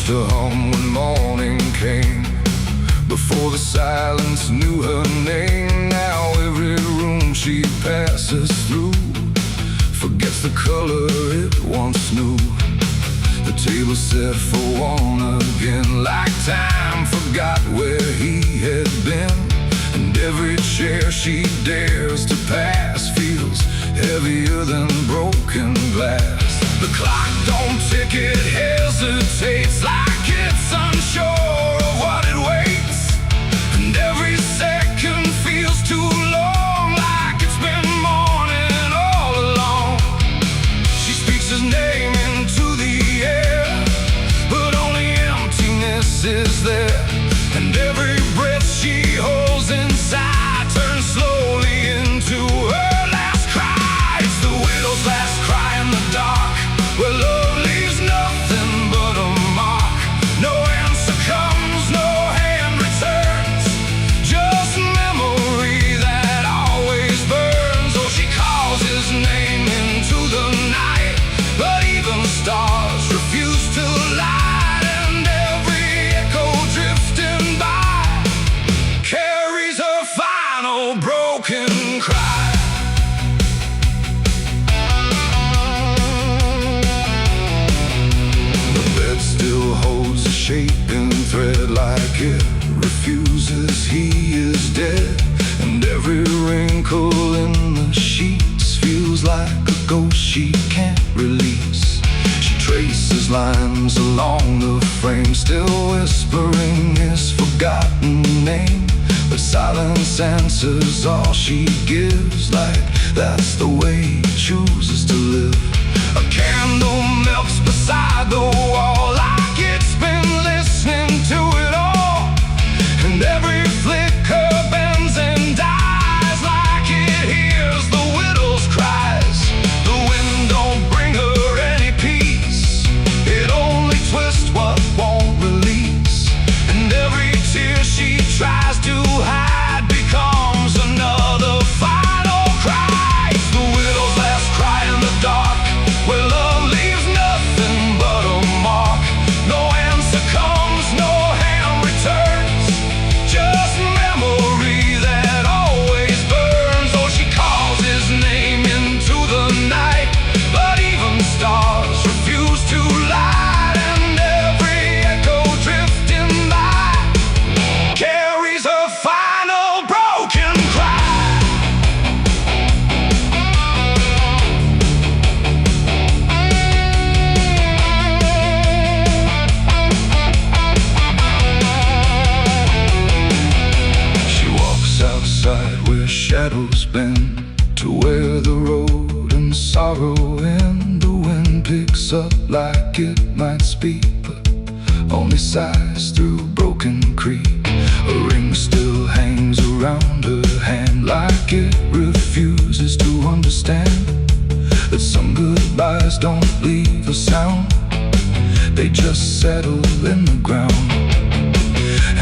To hum when morning came, before the silence knew her name. Now every room she passes through forgets the color it once knew. The table set for one again, like time forgot where he had been. And every chair she dares to pass feels heavier than broken glass. The clock don't tick, it hesitates like it's unsure of what it waits. And every second feels too long, like it's been morning all along. She speaks his name into the air, but only emptiness is there. And every breath she holds inside turns slowly into her last cry. It's the widow's last cry in the dark, where love leaves nothing but a mark. No answer comes, no hand returns, just memory that always burns. Oh, she calls his name into the night, but even stars refuse to light. And every echo drifting by carries her final broken cry. Still holds a shaping thread, like it refuses he is dead. And every wrinkle in the sheets feels like a ghost she can't release. She traces lines along the frame, still whispering his forgotten name. But silence answers all she gives, like that's the way he chooses to live. A candle melts beside the wall, like it's been listening to it all. And every flicker like it might speak, but only sighs through broken creek. A ring still hangs around her hand, like it refuses to understand that some goodbyes don't leave a sound, they just settle in the ground.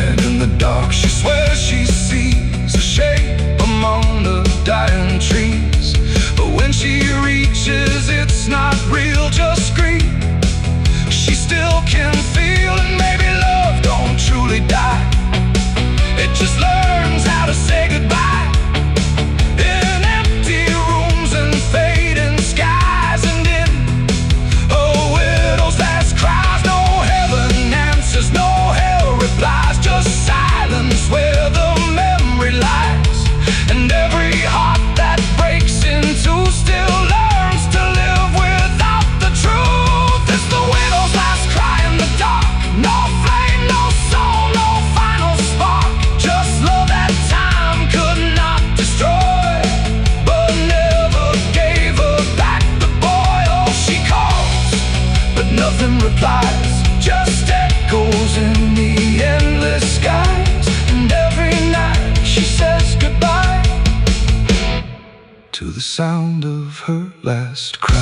And in the dark she swears she sees a shape among the dying trees, but when she reaches it's not real, just green. She still can feel, and maybe love don't truly die, it just learns how to say goodbye. In empty rooms and fading skies, and in a widow's last cries, no heaven answers, no hell replies, just silence where the memory lies. And every heart that breaks in two still learns to live without the truth. It's the widow's last cry in the dark, no flame, no soul, no final spark, just love that time could not destroy, but never gave her back the boy. Oh, she calls, but nothing replies, just echoes in the endless skies. And every night she says goodbye to the sound of her last cry.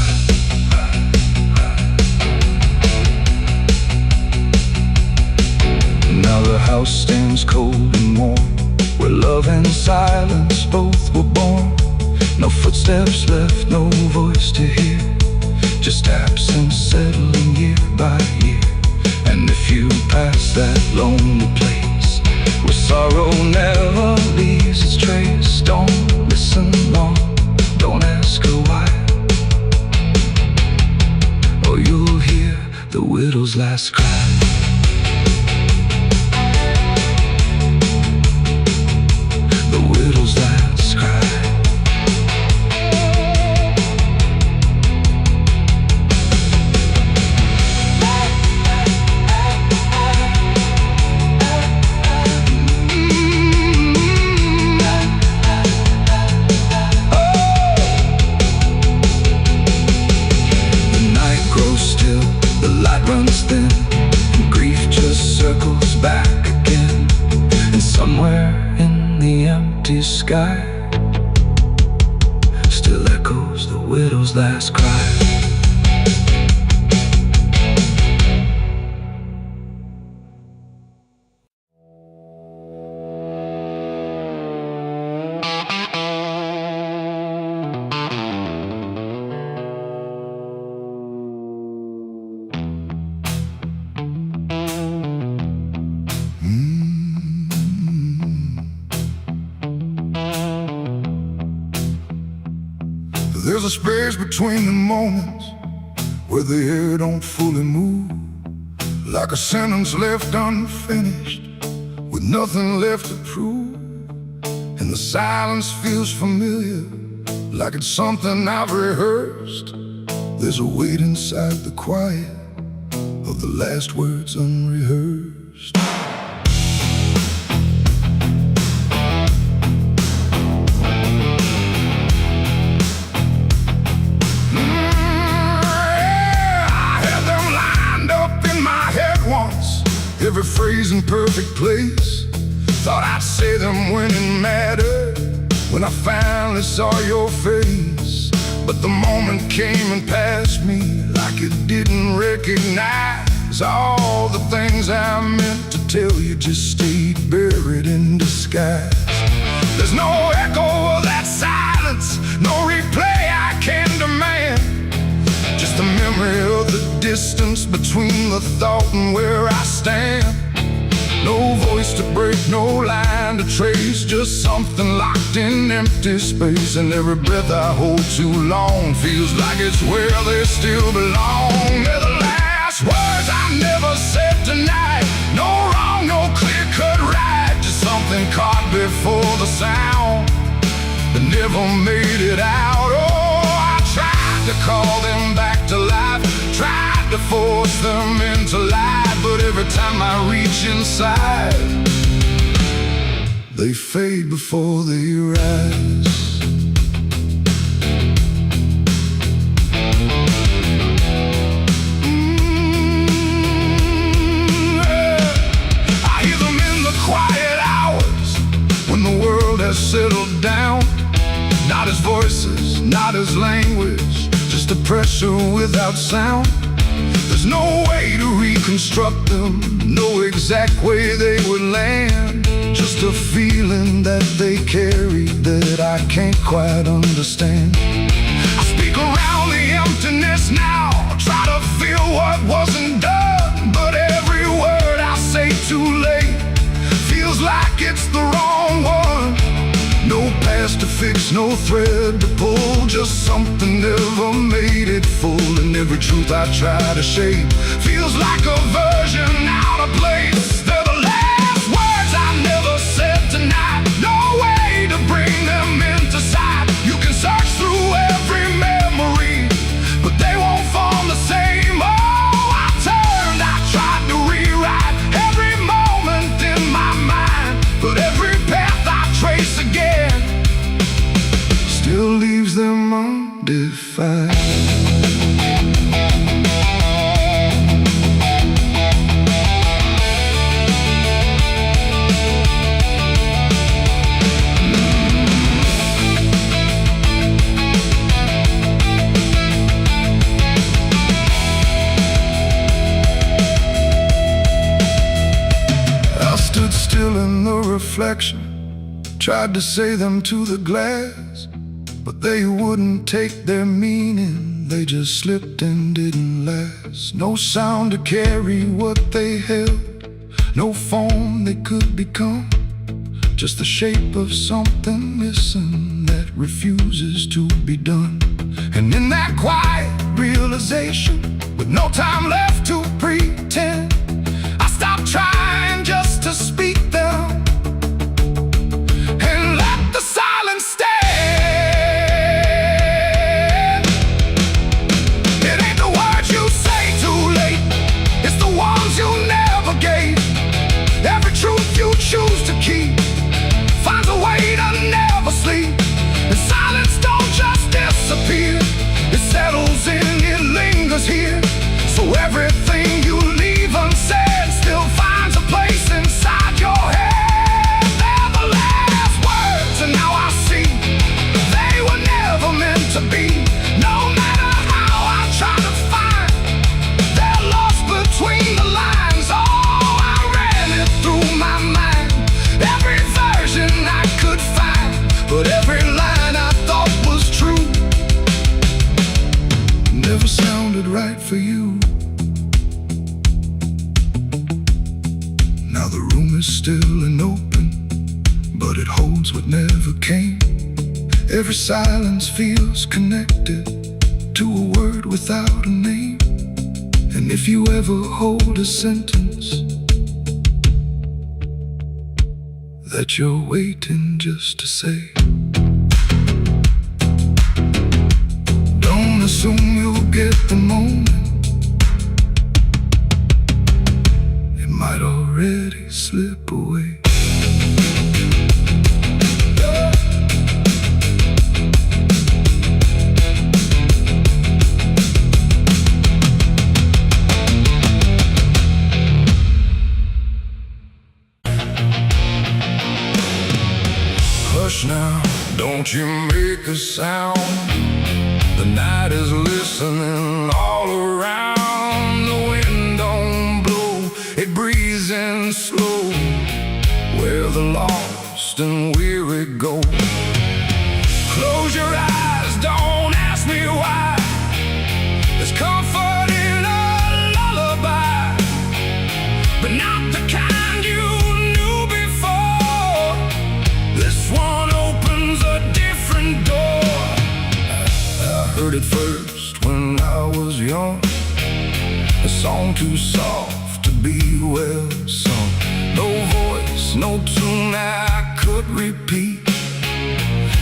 Now the house stands cold and warm, where love and silence both were born. No footsteps left, no voice to hear, just absence settling year by year. And if you pass that lonely place where sorrow never leaves its trace, don't listen long, don't ask her why, or you'll hear the widow's last cry. The widow's last cry. Runs thin, and grief just circles back again. And somewhere in the empty sky still echoes the widow's last cry. There's a space between the moments where the air don't fully move, like a sentence left unfinished with nothing left to prove. And the silence feels familiar, like it's something I've rehearsed. There's a weight inside the quiet of the last words unrehearsed. Every phrase in perfect place, thought I'd say them when it mattered, when I finally saw your face. But the moment came and passed me like it didn't recognize all the things I meant to tell you just stayed buried in disguise. There's no echo of that silence, no replay I can demand, just the memory of the distance between the thought and where I stand. No voice to break, no line to trace, just something locked in empty space. And every breath I hold too long feels like it's where they still belong. They're the last words I never said tonight, no wrong, no clear-cut right, just something caught before the sound that never made it out. Oh, I tried to call them back to life, tried to force them into life, but every time I reach inside, they fade before they rise. without sound. There's no way to reconstruct them, no exact way they would land. Just a feeling that they carry that I can't quite understand. I speak around the emptiness now, try to feel what wasn't done, but every word I say too late feels like it's the wrong one. No past to fix, no thread to pull, just something never made it full. And every truth I try to shape feels like a version out of place. They're the last words I never said tonight, no way to bring them into sight. You can search through every memory, but they won't form the same. Oh, I turned, I tried to rewrite every moment in my mind, but every path I trace again still leaves them undefined. I stood still in the reflection, tried to say them to the glass, but they wouldn't take their meaning, they just slipped and didn't last. No sound to carry what they held, no form they could become, just the shape of something missing that refuses to be done. And in that quiet realization, with no time left to pretend, I stopped trying just to speak them and let the silence stand. Choose to keep finds a way to never sleep. And silence don't just disappear, it settles in, it lingers here. So everything you leave unsaid still finds a place inside your head. They're the last words, and now I see they were never meant to be. No matter how I try to find, they're lost between the lines. Oh, I ran it through my mind, every version I could find, but every line I thought was true never sounded right for you. Now the room is still and open, but it holds what never came. Every silence feels connected to a word without a name. And if you ever hold a sentence that you're waiting just to say, don't assume you'll get the moment, it might already slip away. Hush now, don't you make a sound, the night is listening all around. The wind don't blow, it breathes in slow, where the lost and weary go. Close your eyes, don't ask me why, there's comfort in a lullaby, but not the kind you knew before. This one opens a different door. I heard it first when I was young, a song too soft to be well sung. No voice, no tune I could repeat,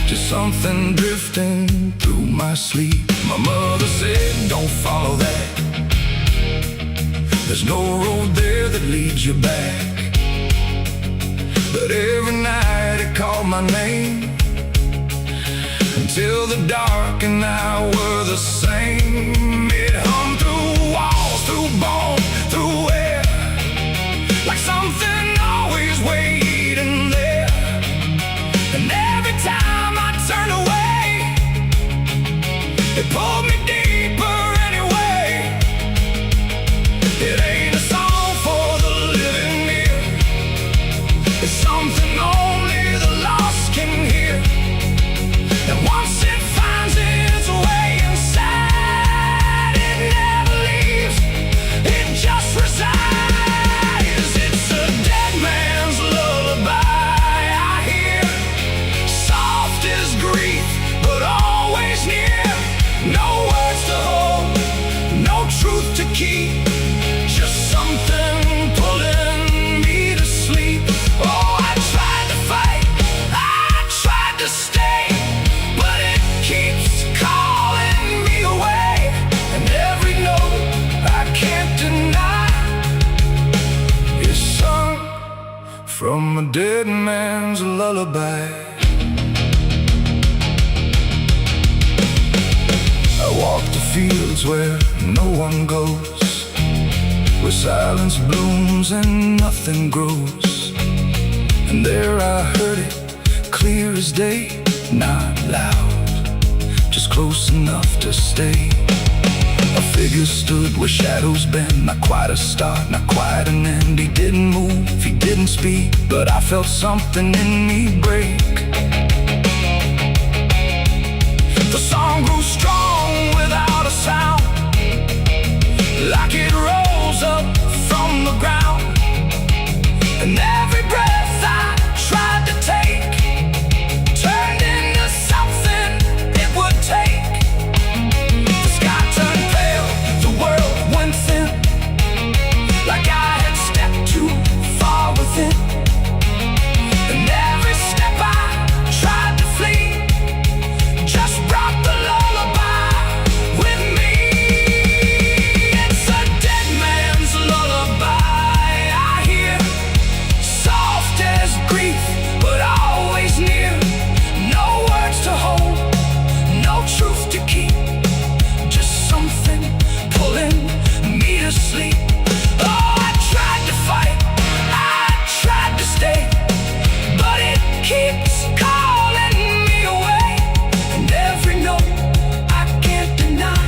just something drifting through my sleep. My mother said, don't follow that, there's no road there that leads you back. But every night it called my name, until the dark and I were the same. It hummed through walls, through bone, through air, like something always waiting there. And every time I turned away, it pulled me deeper anyway. It ain't a song for the living ear. It's something only the lost can hear. And once it finds its way inside, it never leaves, it just resides. It's a dead man's lullaby I hear. Soft as grief, but always near. No words to hold, no truth to keep, just something pulling me to sleep. Oh, I tried to fight, I tried to stay, but it keeps calling me away. And every note I can't deny is sung from a dead man's lullaby. I walk the fields where no one goes, where silence blooms and nothing grows. And there I heard it, clear as day, not loud, just close enough to stay. A figure stood where shadows bend, not quite a start, not quite an end. He didn't move, he didn't speak, but I felt something in me break. The song grew strong without a sound, like it rose up from the ground. And every breath I tried to take turned into something it would take. The sky turned pale, the world went thin, like I had stepped too far within. And every step I tried to flee just brought the lullaby with me. It's a dead man's lullaby I hear. Soft as grief, but always near. No words to hold, no truth to keep, just something pulling me to sleep. Oh, I tried to fight, I tried to stay, but it keeps calling me away. And every note I can't deny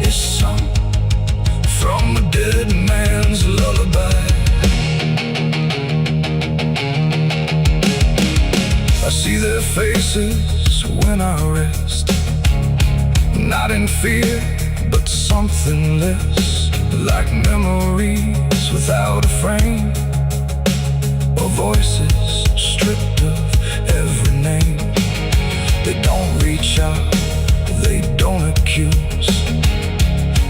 is sung from a dead man's lullaby. I see their faces when I rest, not in fear, but something less, like memories without a frame, or voices stripped of every name. They don't reach out, they don't accuse,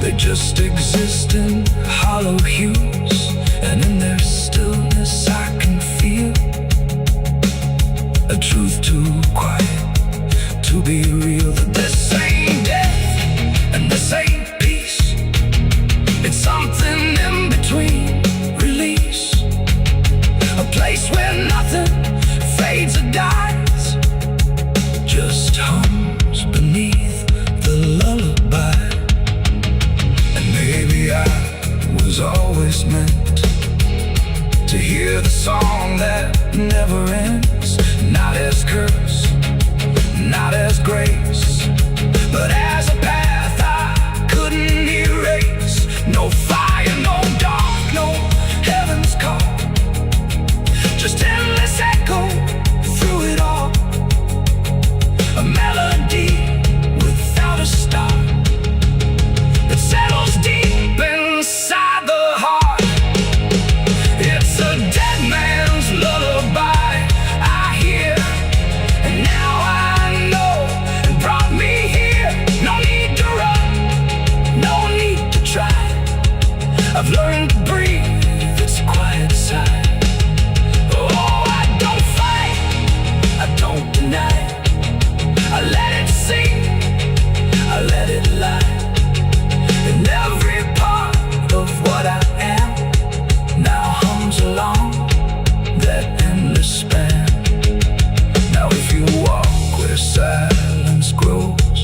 they just exist in hollow hues. And in their stillness I can feel a truth too quiet to be real. That this ain't death and this ain't peace, it's something in between. Release, a place where nothing fades or dies, just hums beneath the lullaby. And maybe I was always meant to hear the song that never ends, not as curse, not as grace, but as a path I couldn't erase. No fire, no dark, no heaven's call, just endless echo through it all. A melody without a start that settles deep inside the heart. It's a dead man's lullaby I hear, and now I know it brought me here. No need to run, no need to try. I've learned to breathe this quiet sigh. Oh, I don't fight, I don't deny, I let it sing, I let it lie. And every part of what I am now hums along that endless span. Now if you walk where silence grows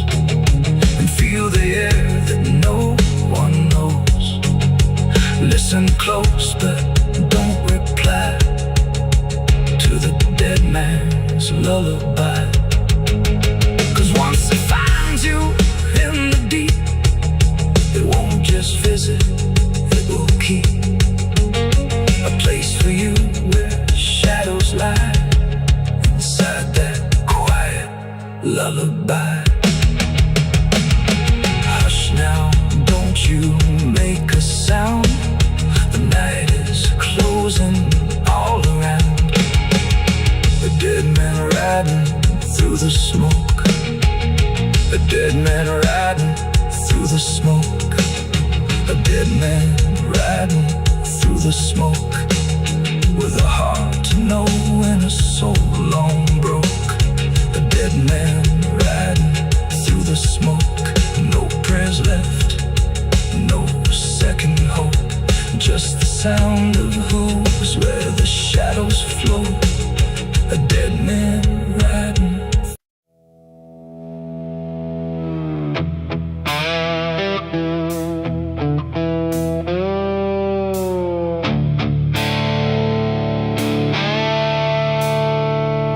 and feel the air that no one knows, listen close but don't reply to the dead man's lullaby. 'Cause once it finds you in the deep, it won't just just visit, it will keep a place for you where shadows lie inside that quiet lullaby. Hush now, don't you make a sound. The night is closing all around. A dead man riding through the smoke. A dead man riding through the smoke. A dead man riding through the smoke. With a heart to know and a soul long broke. A dead man riding through the smoke. No prayers left, no second hope. Just the sound of hooves where the shadows flow. A dead man riding.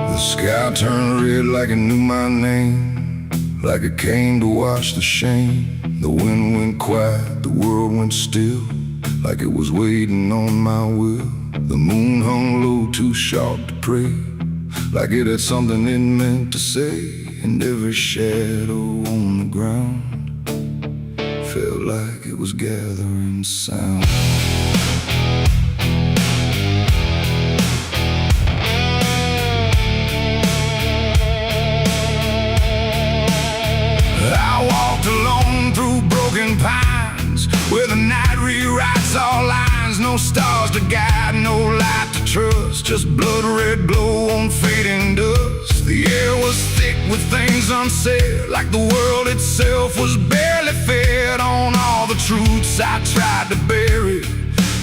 The sky turned red like it knew my name, like it came to wash the shame. The wind went quiet, the world went still, like it was waiting on my will. The moon hung low, too sharp to pray, like it had something it meant to say. And every shadow on the ground felt like it was gathering sound. I walked alone through broken pines, where the night rewrites all lines. No stars to guide, no light to trust, just blood red glow on fading dust. The air was thick with things unsaid, like the world itself was barely fed on all the truths I tried to bury,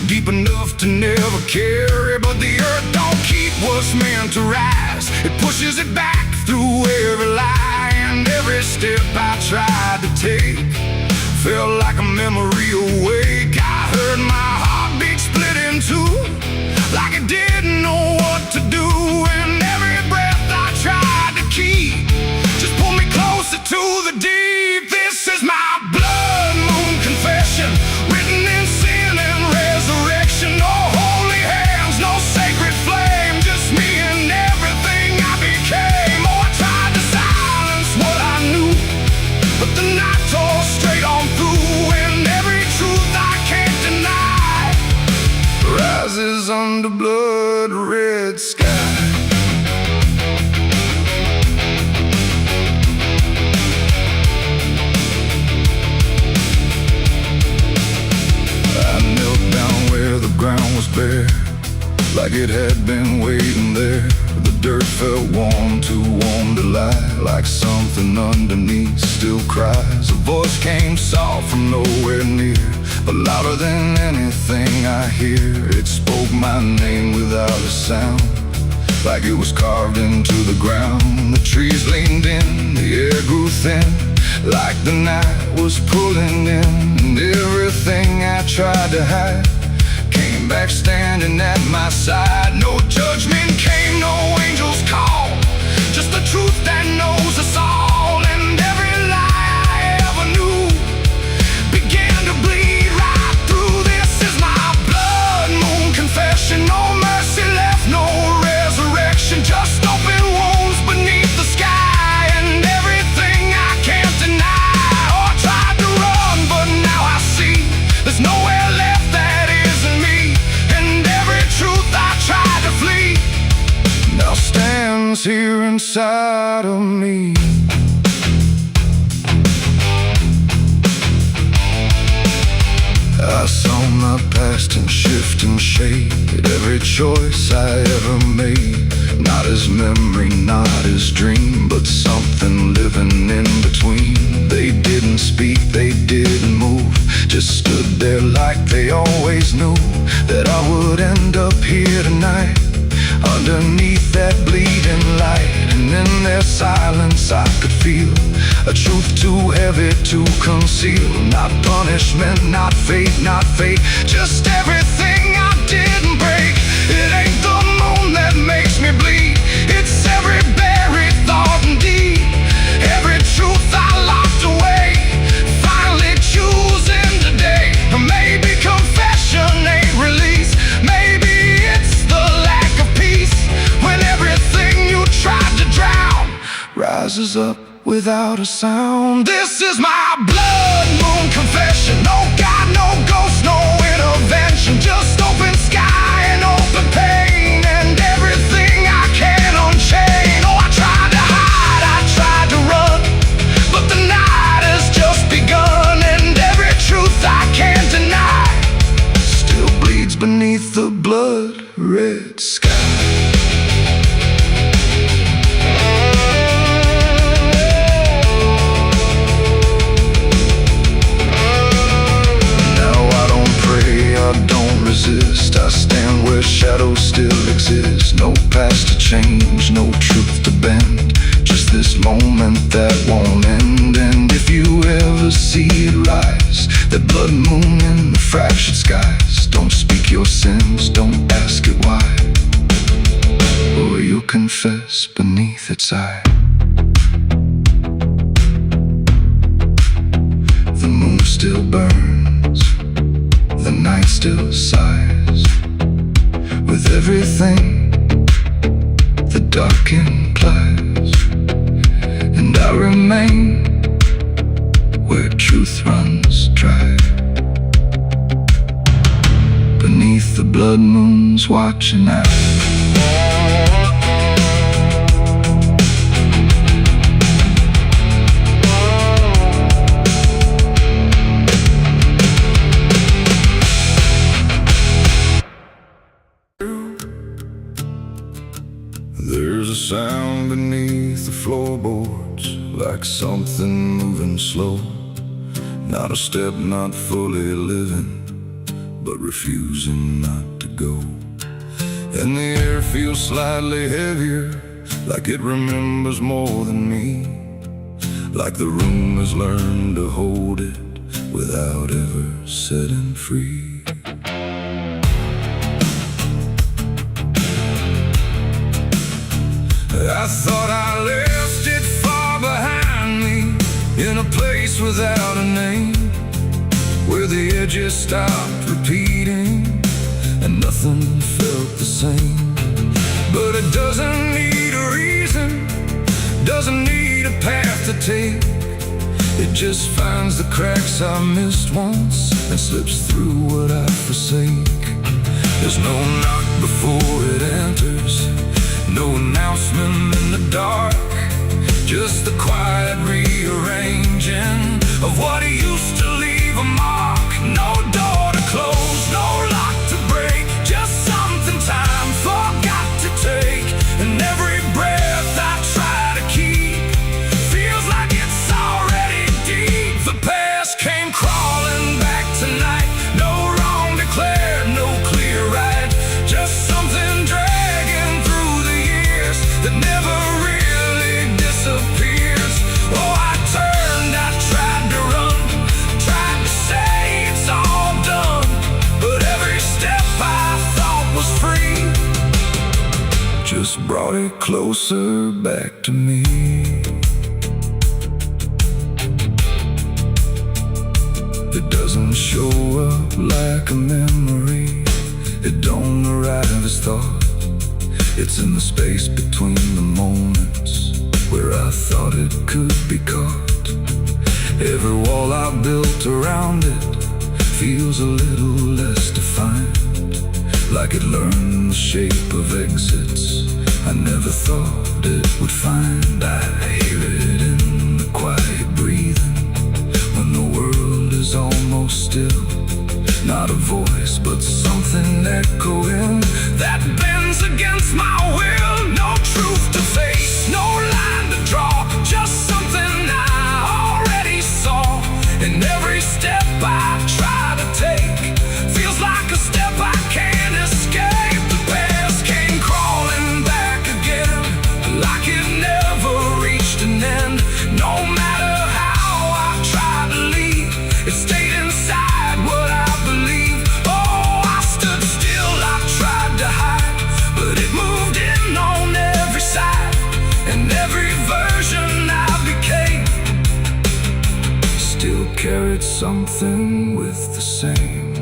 deep enough to never carry. But the earth don't keep what's meant to rise, it pushes it back through every lie. And every step I tried to take felt like a memory awake. I heard my heartbeat split in two, like it didn't know what to do. And every breath I tried to keep just pulled me closer to the deep. This is my blood moon confession, written in sin and resurrection. No holy hands, no sacred flame, just me and everything I became. Oh, I tried to silence what I knew, but the night tore straight on through. And every truth I can't deny rises under blood red sky. I knelt down where the ground was bare, like it had been waiting there. The dirt felt warm, too warm to lie, like something underneath still cries. A voice came soft from nowhere near, but louder than anything I hear. It spoke my name without a sound, like it was carved into the ground. The trees leaned in, the air grew thin, like the night was pulling in. And everything I tried to hide came back standing at my side. No judgment came, no angel's call, just the truth that knows us all. And every lie I ever knew began to bleed right through. This is my blood moon confession. No mercy left, no resurrection, just open wounds beneath the sky. And everything I can't deny. Oh, I tried to run, but now I see there's nowhere left that isn't me. And every truth I tried to flee now stands here inside of me. I saw my past in shifting shade, every choice I ever made, not as memory, not as dream, but something living in between. They didn't speak, they didn't move, just stood there like they always knew that I would end up here tonight, underneath that bleeding light. And in their silence I could feel a truth too heavy to conceal. Not punishment, not fate, not fate, just everything I didn't break. It ain't the moon that makes me bleed, it's every buried thought and deed, every truth I locked away, finally choosing today rises up without a sound. This is my blood moon confession. No God, no ghost, no intervention. Just open sky and open pain, and everything I can unchain. Oh, I tried to hide, I tried to run, but the night has just begun, and every truth I can't deny still bleeds beneath the blood-red sky. I stand where shadows still exist. No past to change, no truth to bend. Just this moment that won't end. And if you ever see it rise, the blood moon in the fractured skies, don't speak your sins, don't ask it why, or you'll confess beneath its eye. The moon still burns, the night still sighs, with everything the dark implies. And I remain where truth runs dry, beneath the blood moon's watching eye. There's a sound beneath the floorboards, like something moving slow. Not a step, not fully living, but refusing not to go. And the air feels slightly heavier, like it remembers more than me, like the room has learned to hold it without ever setting free. I thought I left it far behind me, in a place without a name, where the edges stopped repeating and nothing felt the same. But it doesn't need a reason, doesn't need a path to take. It just finds the cracks I missed once and slips through what I forsake. There's no knock before it enters, no announcement in the dark, just the quiet rearranging of what used to leave a mark. No door to close, no lock to break, just something time forgot to take. And every breath I try to keep feels like it's already deep. The past came crawling back tonight, no wrong declared, no clear right, just something dragging through the years that never really disappears. Oh, I turned, I tried to run, tried to say it's all done, but every step I thought was free just brought it closer back to me. It doesn't show up like a memory, it don't arrive as thought. It's in the space between the moments where I thought it could be caught. Every wall I built around it feels a little less defined, like it learned the shape of exits I never thought it would find. I hear it in the quiet breathing when the world is almost still. Not a voice, but something echoing that bends against my will. No truth to face, no line to draw, just something I already saw. And every step I try to take feels like a step I can't escape. The past came crawling back again, like it never reached an end. No matter how I tried to leave, it stayed inside what I believe. Oh, I stood still, I tried to hide, but it moved in on every side. And every version I became still carried something with the same.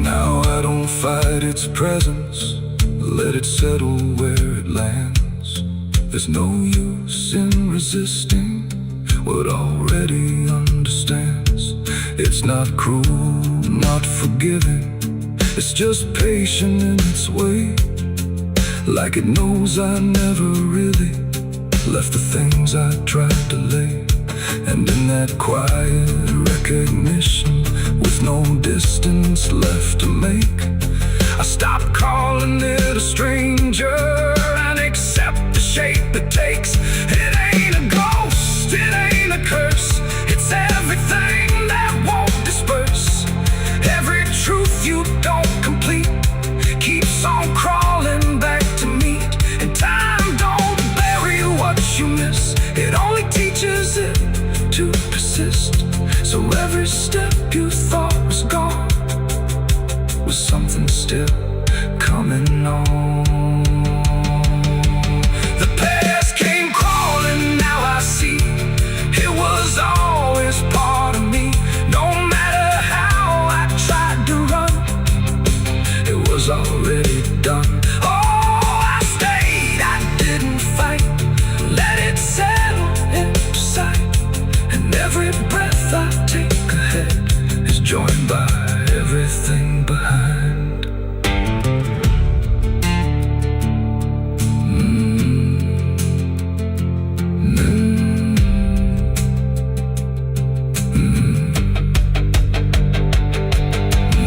Now I don't fight its presence, Let it settle where it lands. There's no use in resisting what already understands. It's not cruel, not forgiving. It's just patient in its way. Like it knows I never really left the things I tried to lay. And in that quiet recognition, with no distance left to make, I stop calling it a stranger and accept the shape it takes. It ain't a ghost, it ain't a curse. It's everything that won't disperse. Every truth you don't complete keeps on crawling back to meet. And time don't bury what you miss, it only teaches it to persist. So every step you thought was gone was something still coming on. The past came crawling, now I see it was always part of me. No matter how I tried to run, it was already done. Oh, I stayed, I didn't fight, let it settle into sight. And every breath I take ahead is joined by everything behind.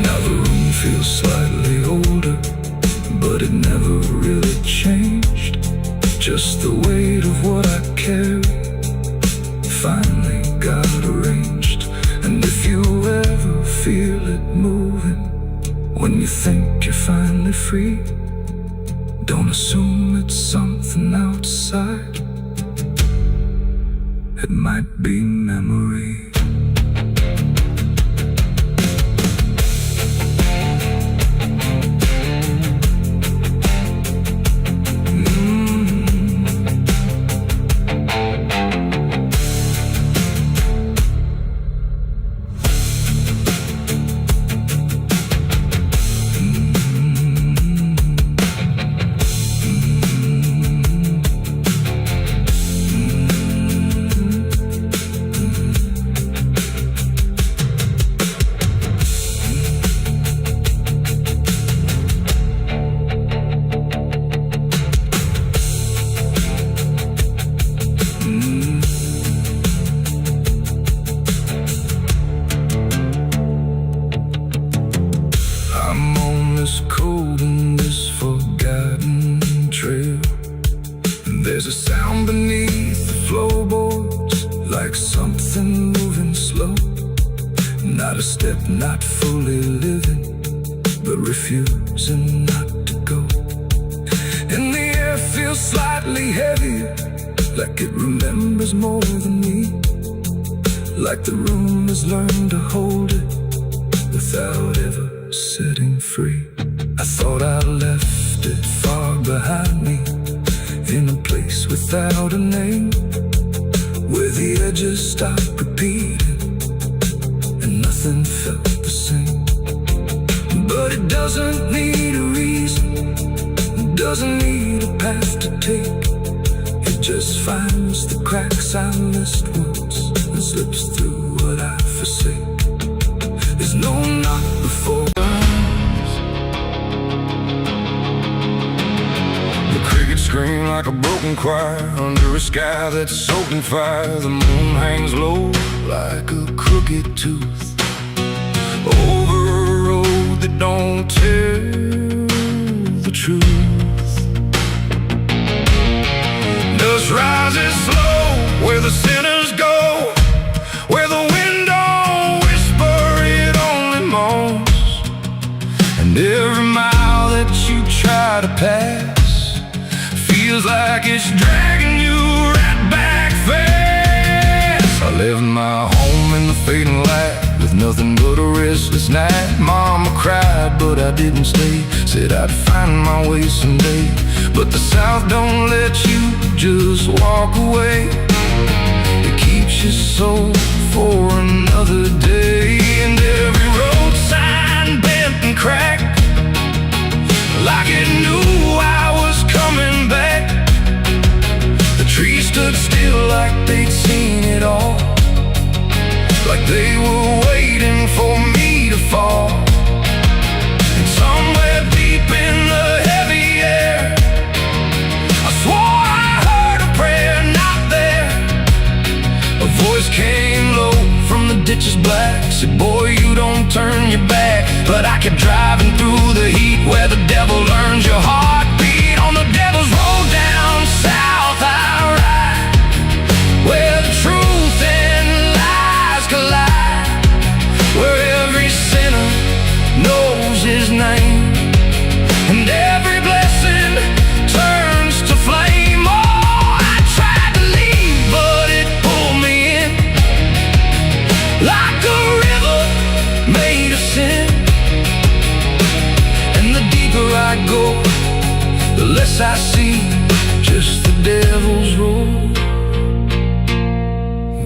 Now the room feels slightly older, but it never really changed. Just the weight of what I carry finally got arranged. And if you ever feel it moving, when you think you're finally free, don't assume it's something outside. It might be memory. Cold in this forgotten trail. There's a sound beneath the floorboards, like something moving slow. Not a step, not fully living, but refusing not to go. And the air feels slightly heavier, like it remembers more than me. Like the room has learned to hold it without ever setting free. I thought I left it far behind me, in a place without a name, where the edges stopped repeating and nothing felt the same. But it doesn't need a reason, it doesn't need a path to take. It just finds the cracks I missed once and slips through what I forsake. There's no knock before scream like a broken choir under a sky that's soaked in fire. The moon hangs low like a crooked tooth over a road that don't tell the truth. Dust rises slow where the sinners go, where the wind don't whisper, it only moans. And every mile that you try to pass feels like it's dragging you right back fast. I left my home in the fading light with nothing but a restless night. Mama cried, but I didn't stay. Said I'd find my way someday. But the South don't let you just walk away. It keeps your soul for another day. And every road sign bent and cracked, like it knew Voice came low from the ditches black, said, boy, you don't turn your back. But I kept driving through the heat where the devil learns your heartbeat. On the devil's road down south I ride, where the truth and lies collide, where every sinner knows his name, and every blessing turns to flame. Oh, I tried to leave, but it pulled me in like a river made of sin. And the deeper I go, the less I see, just the devil's road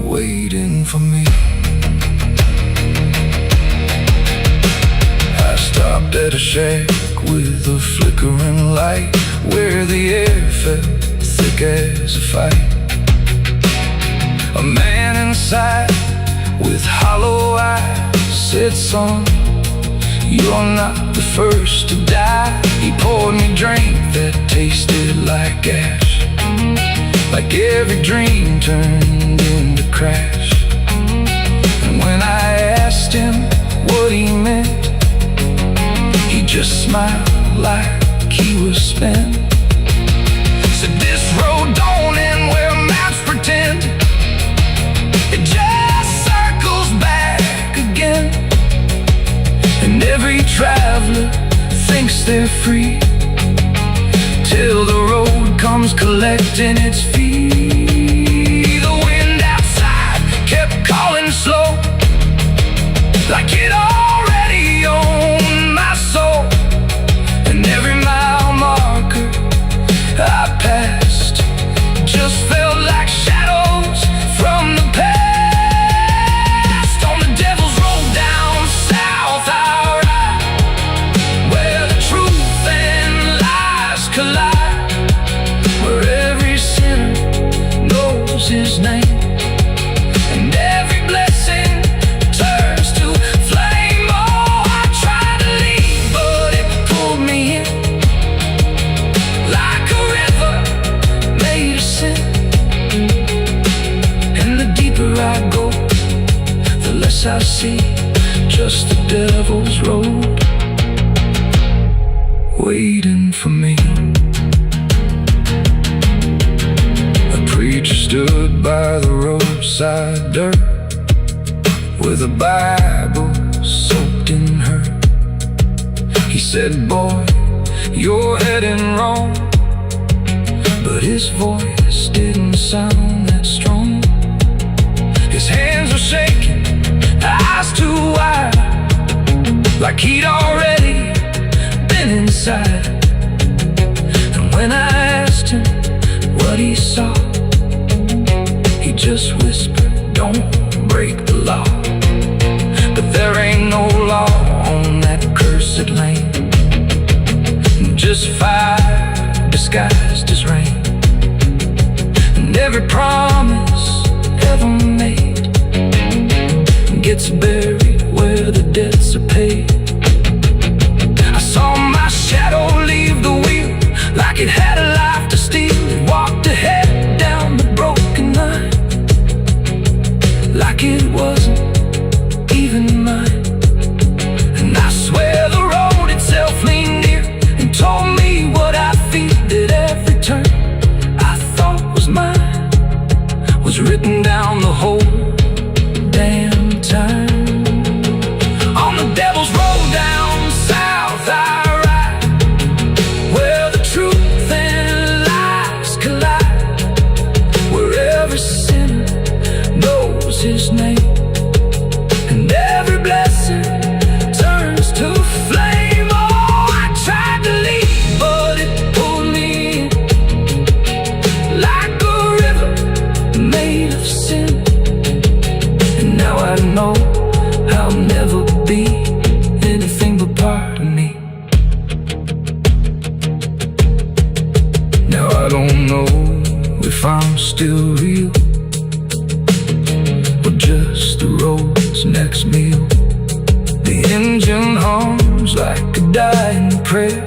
waiting for me. I stopped at a shack with a flickering light, where the air felt thick as a fight. A man inside with hollow eyes said, son, you're not the first to die. He poured me a drink that tasted like ash, like every dream turned into crash. And when I asked him what he meant, he just smiled like he was spent. Said, this road don't end where maps pretend, it just circles back again. And every traveler thinks they're free, till the road comes collecting its fee. The wind outside kept calling slow, like it already owned my soul. And every mile marker I passed just felt like shadows from the past. On the devil's road down south I ride, where the truth and lies collide, where every sinner knows his name, and every blessing turns to flame. Oh, I tried to leave, but it pulled me in like a river made of sin. And the deeper I go, the less I see, just the devil's road waiting for me. A preacher stood by the roadside dirt, with a Bible soaked in her. He said, boy, you're heading wrong. But his voice didn't sound that strong. His hands were shaking, eyes too wide, like he'd already been inside. And when I asked him what he saw, he just whispered, don't break the law. But there ain't no law on that cursed land, just fire disguised as rain. And every promise ever made gets buried where the debts are paid. I saw my shadow leave the wheel like it had a life to steal. It walked ahead down the broken line, like it wasn't even mine. And I swear the road itself leaned near and told me what I feel, that every turn I thought was mine was written down the whole damn time. On the devil's road down south I ride, where the truth and lies collide, where every sinner knows his name, and every blessing turns to flame. Oh, I tried to leave, but it pulled me in like a river made of sin. And now I know I'll never be anything but part of me. Now I don't know if I'm still real, or just the road's next meal. The engine hums like a dying prayer,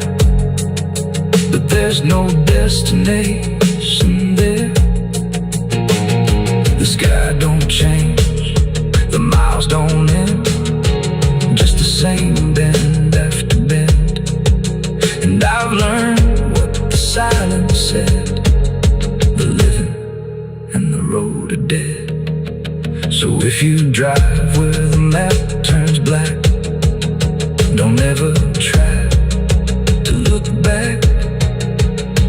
but there's no destination there. The sky don't change So if you drive where the map turns black, don't ever try to look back.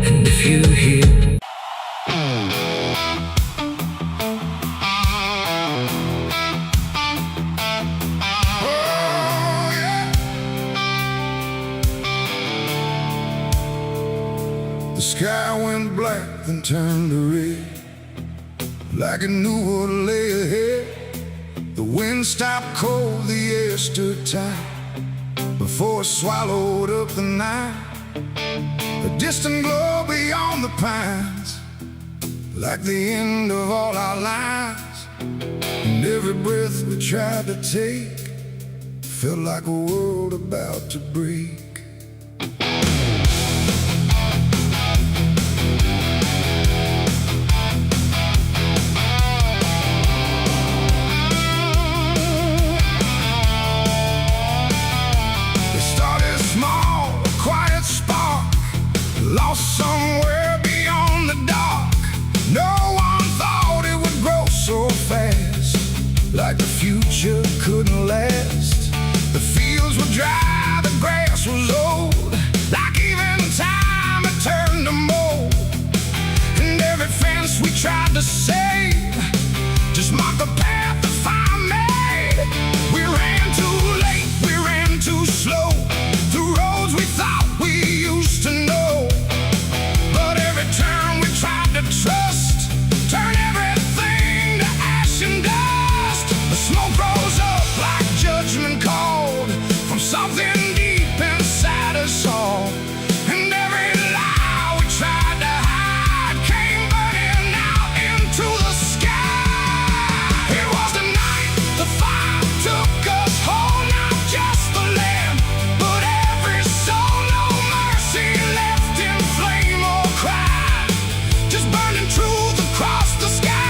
And if you hear the sky went black, then turned to red, like it knew what lay ahead. The wind stopped cold, the air stood tight, before it swallowed up the night. A distant glow beyond the pines, like the end of all our lives. And every breath we tried to take felt like a world about to break. Lost somewhere beyond the dark. No one thought it would grow so fast, like the future couldn't last. The fields were dry, the grass was old, like even time had turned to mold. And every fence we tried to save just marked the path the fire made. We ran too late, we ran too slow, through roads we thought we used to know. Turn we tried to trust, turn everything to ash and dust. The smoke rose up like judgment called from something deep inside us all. And every lie we tried to hide came burning out into the sky. It was the night the fire took us whole, not just the land, but every soul. No mercy left in flame or cry, just burning truth across the sky.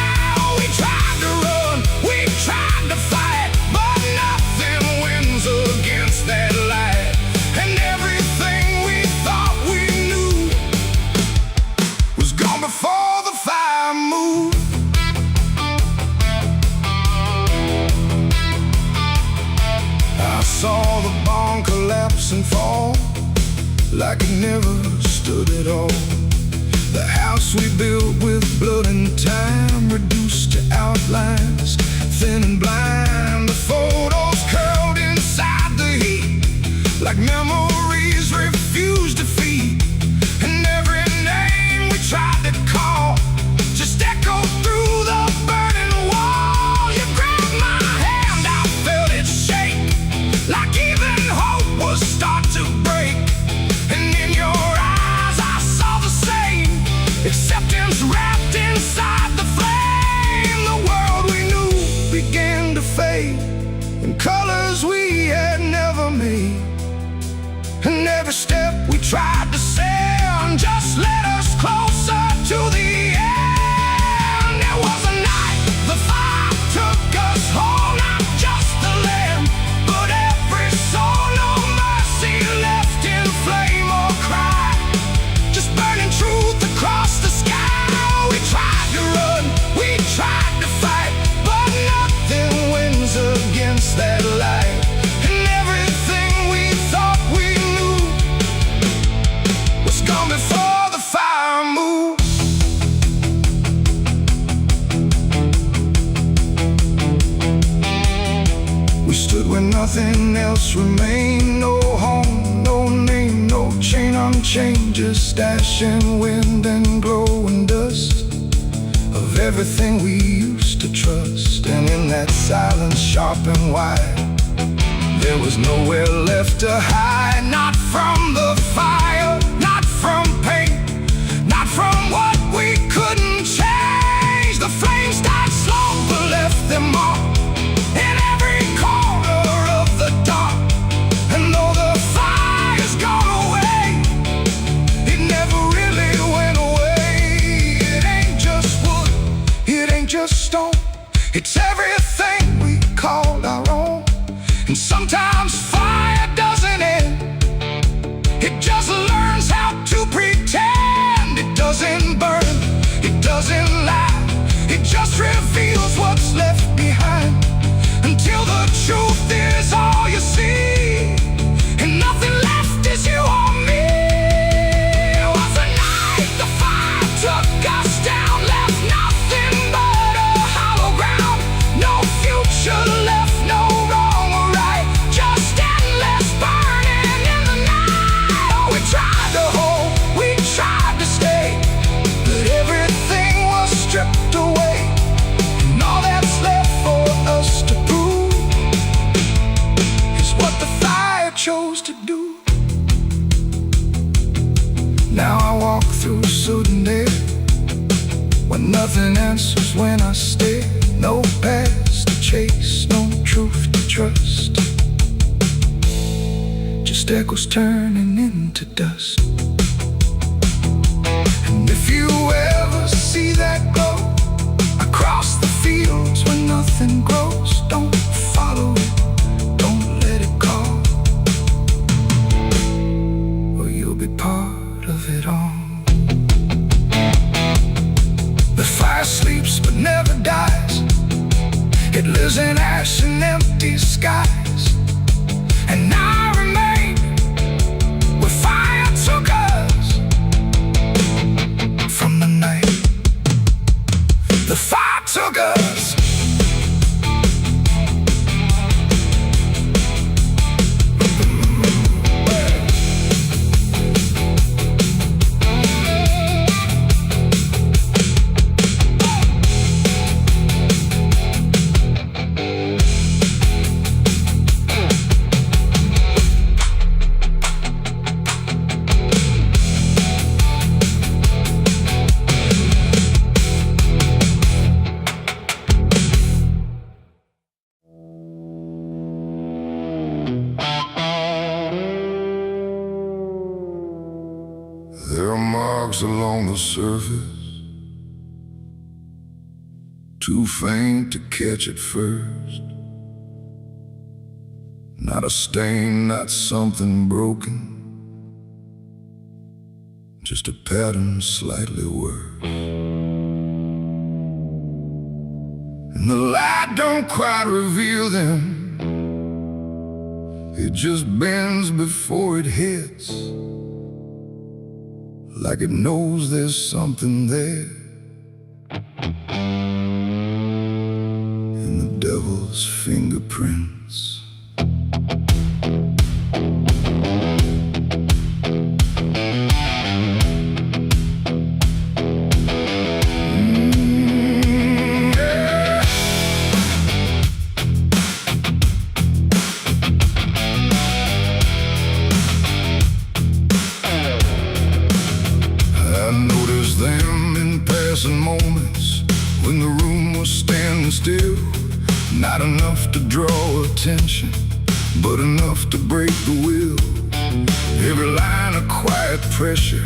We tried to run, we tried to fight, but nothing wins against that light. And everything we thought we knew was gone before the fire moved. I saw the barn collapse and fall, like it never stood at all. The house we built with blood and time, reduced to outlines, thin and blind. The photos curled inside the heat, like memories refused defeat. And every name we tried to call just echoed through the burning wall. You grabbed my hand, I felt it shake, like even hope was start to break. And in your eyes I saw the same acceptance wrapped inside the flame. The world we knew began to fade in colors we had never made. And every step we tried to send just led us closer to the end. It was a night the fire took us whole, not just the land, but every soul. No mercy left in flame or cry, just burning truth across the sky. We tried to run, we tried to fight, but nothing wins against that light. And everything we thought we knew was gone before the fire moved. We stood where nothing else remained, no home, no name, no chain unchained, just ash and wind and glowing dust of everything we used to trust. And in that silence, sharp and wide, there was nowhere left to hide. Not from the fire, not from pain, not from what we couldn't change. The flames died slow but left their mark in every corner of the dark. And though the fire's gone away, it never really went away. It ain't just wood, it ain't just stone, it's everything we called our own. And sometimes fire doesn't end, it just learns how to pretend. It doesn't burn, it doesn't lie, it just reveals what's left behind. deck was turning into dust. And if you ever see that glow across the fields where nothing grows, don't follow it, don't let it call, or you'll be part of it all. The fire sleeps but never dies. It lives in ash and empty skies. And I remain where fire took us from the night. The fire took us. There are marks along the surface, too faint to catch at first. Not a stain, not something broken, just a pattern slightly worse. And the light don't quite reveal them, it just bends before it hits, like it knows there's something there in the devil's fingerprints. Moments when the room was standing still, not enough to draw attention, but enough to break the will. Every line a quiet pressure,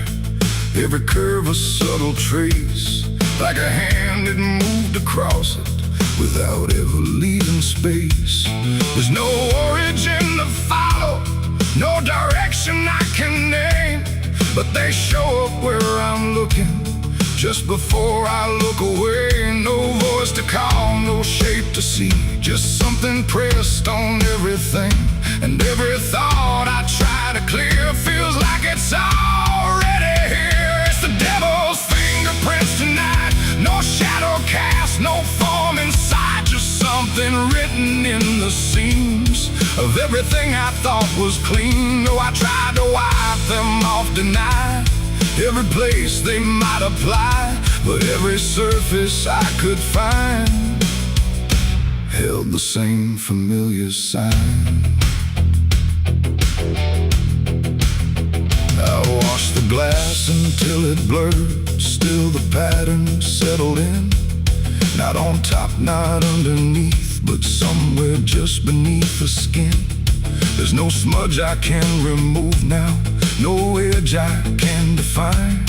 every curve a subtle trace, like a hand that moved across it without ever leaving space. There's no origin to follow, no direction I can name, but they show up where I'm looking just before I look away. No voice to call, no shape to see, just something pressed on everything. And every thought I try to clear feels like it's already here. It's the devil's fingerprints tonight, no shadow cast, no form inside, just something written in the seams of everything I thought was clean. No, I tried to wipe them off, deny every place they might apply, but every surface I could find held the same familiar sign. I washed the glass until it blurred, still the pattern settled in. Not on top, not underneath, but somewhere just beneath the skin. There's no smudge I can remove now, no edge I can define,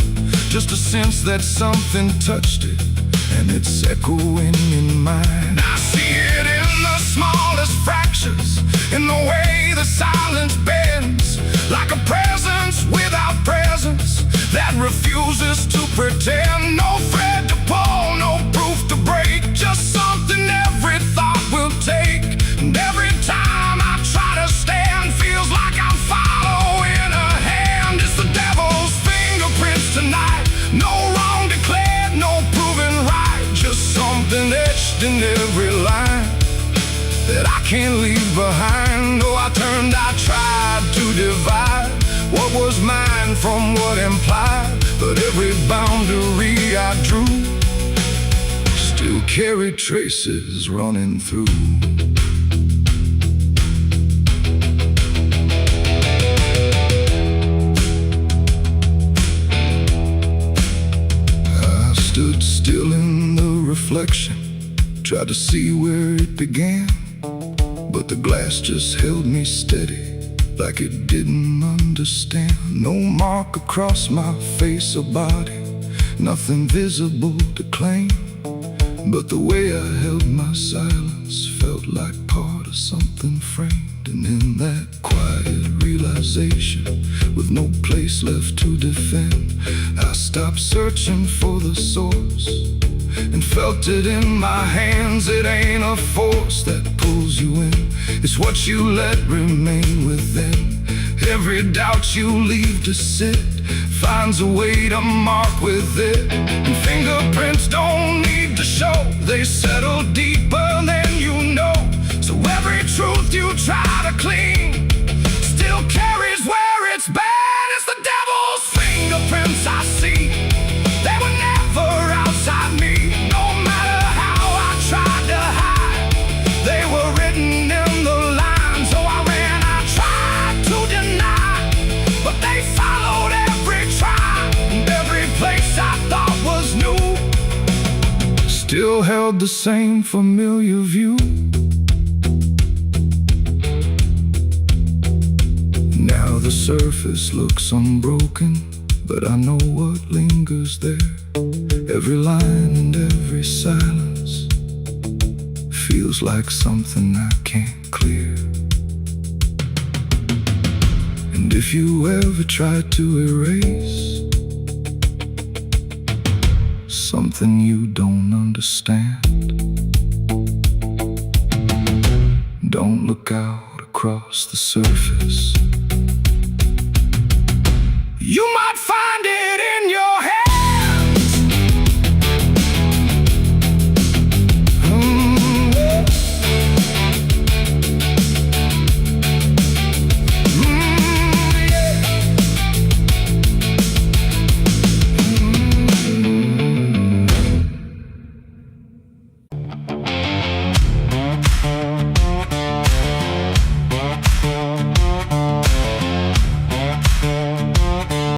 just a sense that something touched it, and it's echoing in mine. I see it in the smallest fractures, in the way the silence bends, like a presence without presence that refuses to pretend. No thread to pull, no proof to break, just something every thought will take. And every time I try to stand, feels like I'm following a hand. It's the devil's fingerprints tonight, no wrong declared, no proven right, just something etched in every line that I can't leave behind. Oh, I tried to divide what was mine from what implied, but every boundary I drew still carried traces running through. I stood still in the reflection, tried to see where it began, but the glass just held me steady, like it didn't understand. No mark across my face or body, nothing visible to claim. But the way I held my silence felt like part of something framed. And in that quiet realization, with no place left to defend, I stopped searching for the source and felt it in my hands. It ain't a force that pulls you in, it's what you let remain within. Every doubt you leave to sit finds a way to mark with it. And fingerprints don't need to show, they settle deeper than you know. So every truth you try to clean still carries where it's been. It's the devil's fingerprints I see, they were never outside me. No matter how I tried to hide, they were written in the lines. So I ran, I tried to deny, but they followed every try. And every place I thought was new still held the same familiar view. Now the surface looks unbroken, but I know what lingers there. Every line and every silence feels like something I can't clear. And if you ever try to erase something you don't understand, don't look out across the surface. You might find it in your head.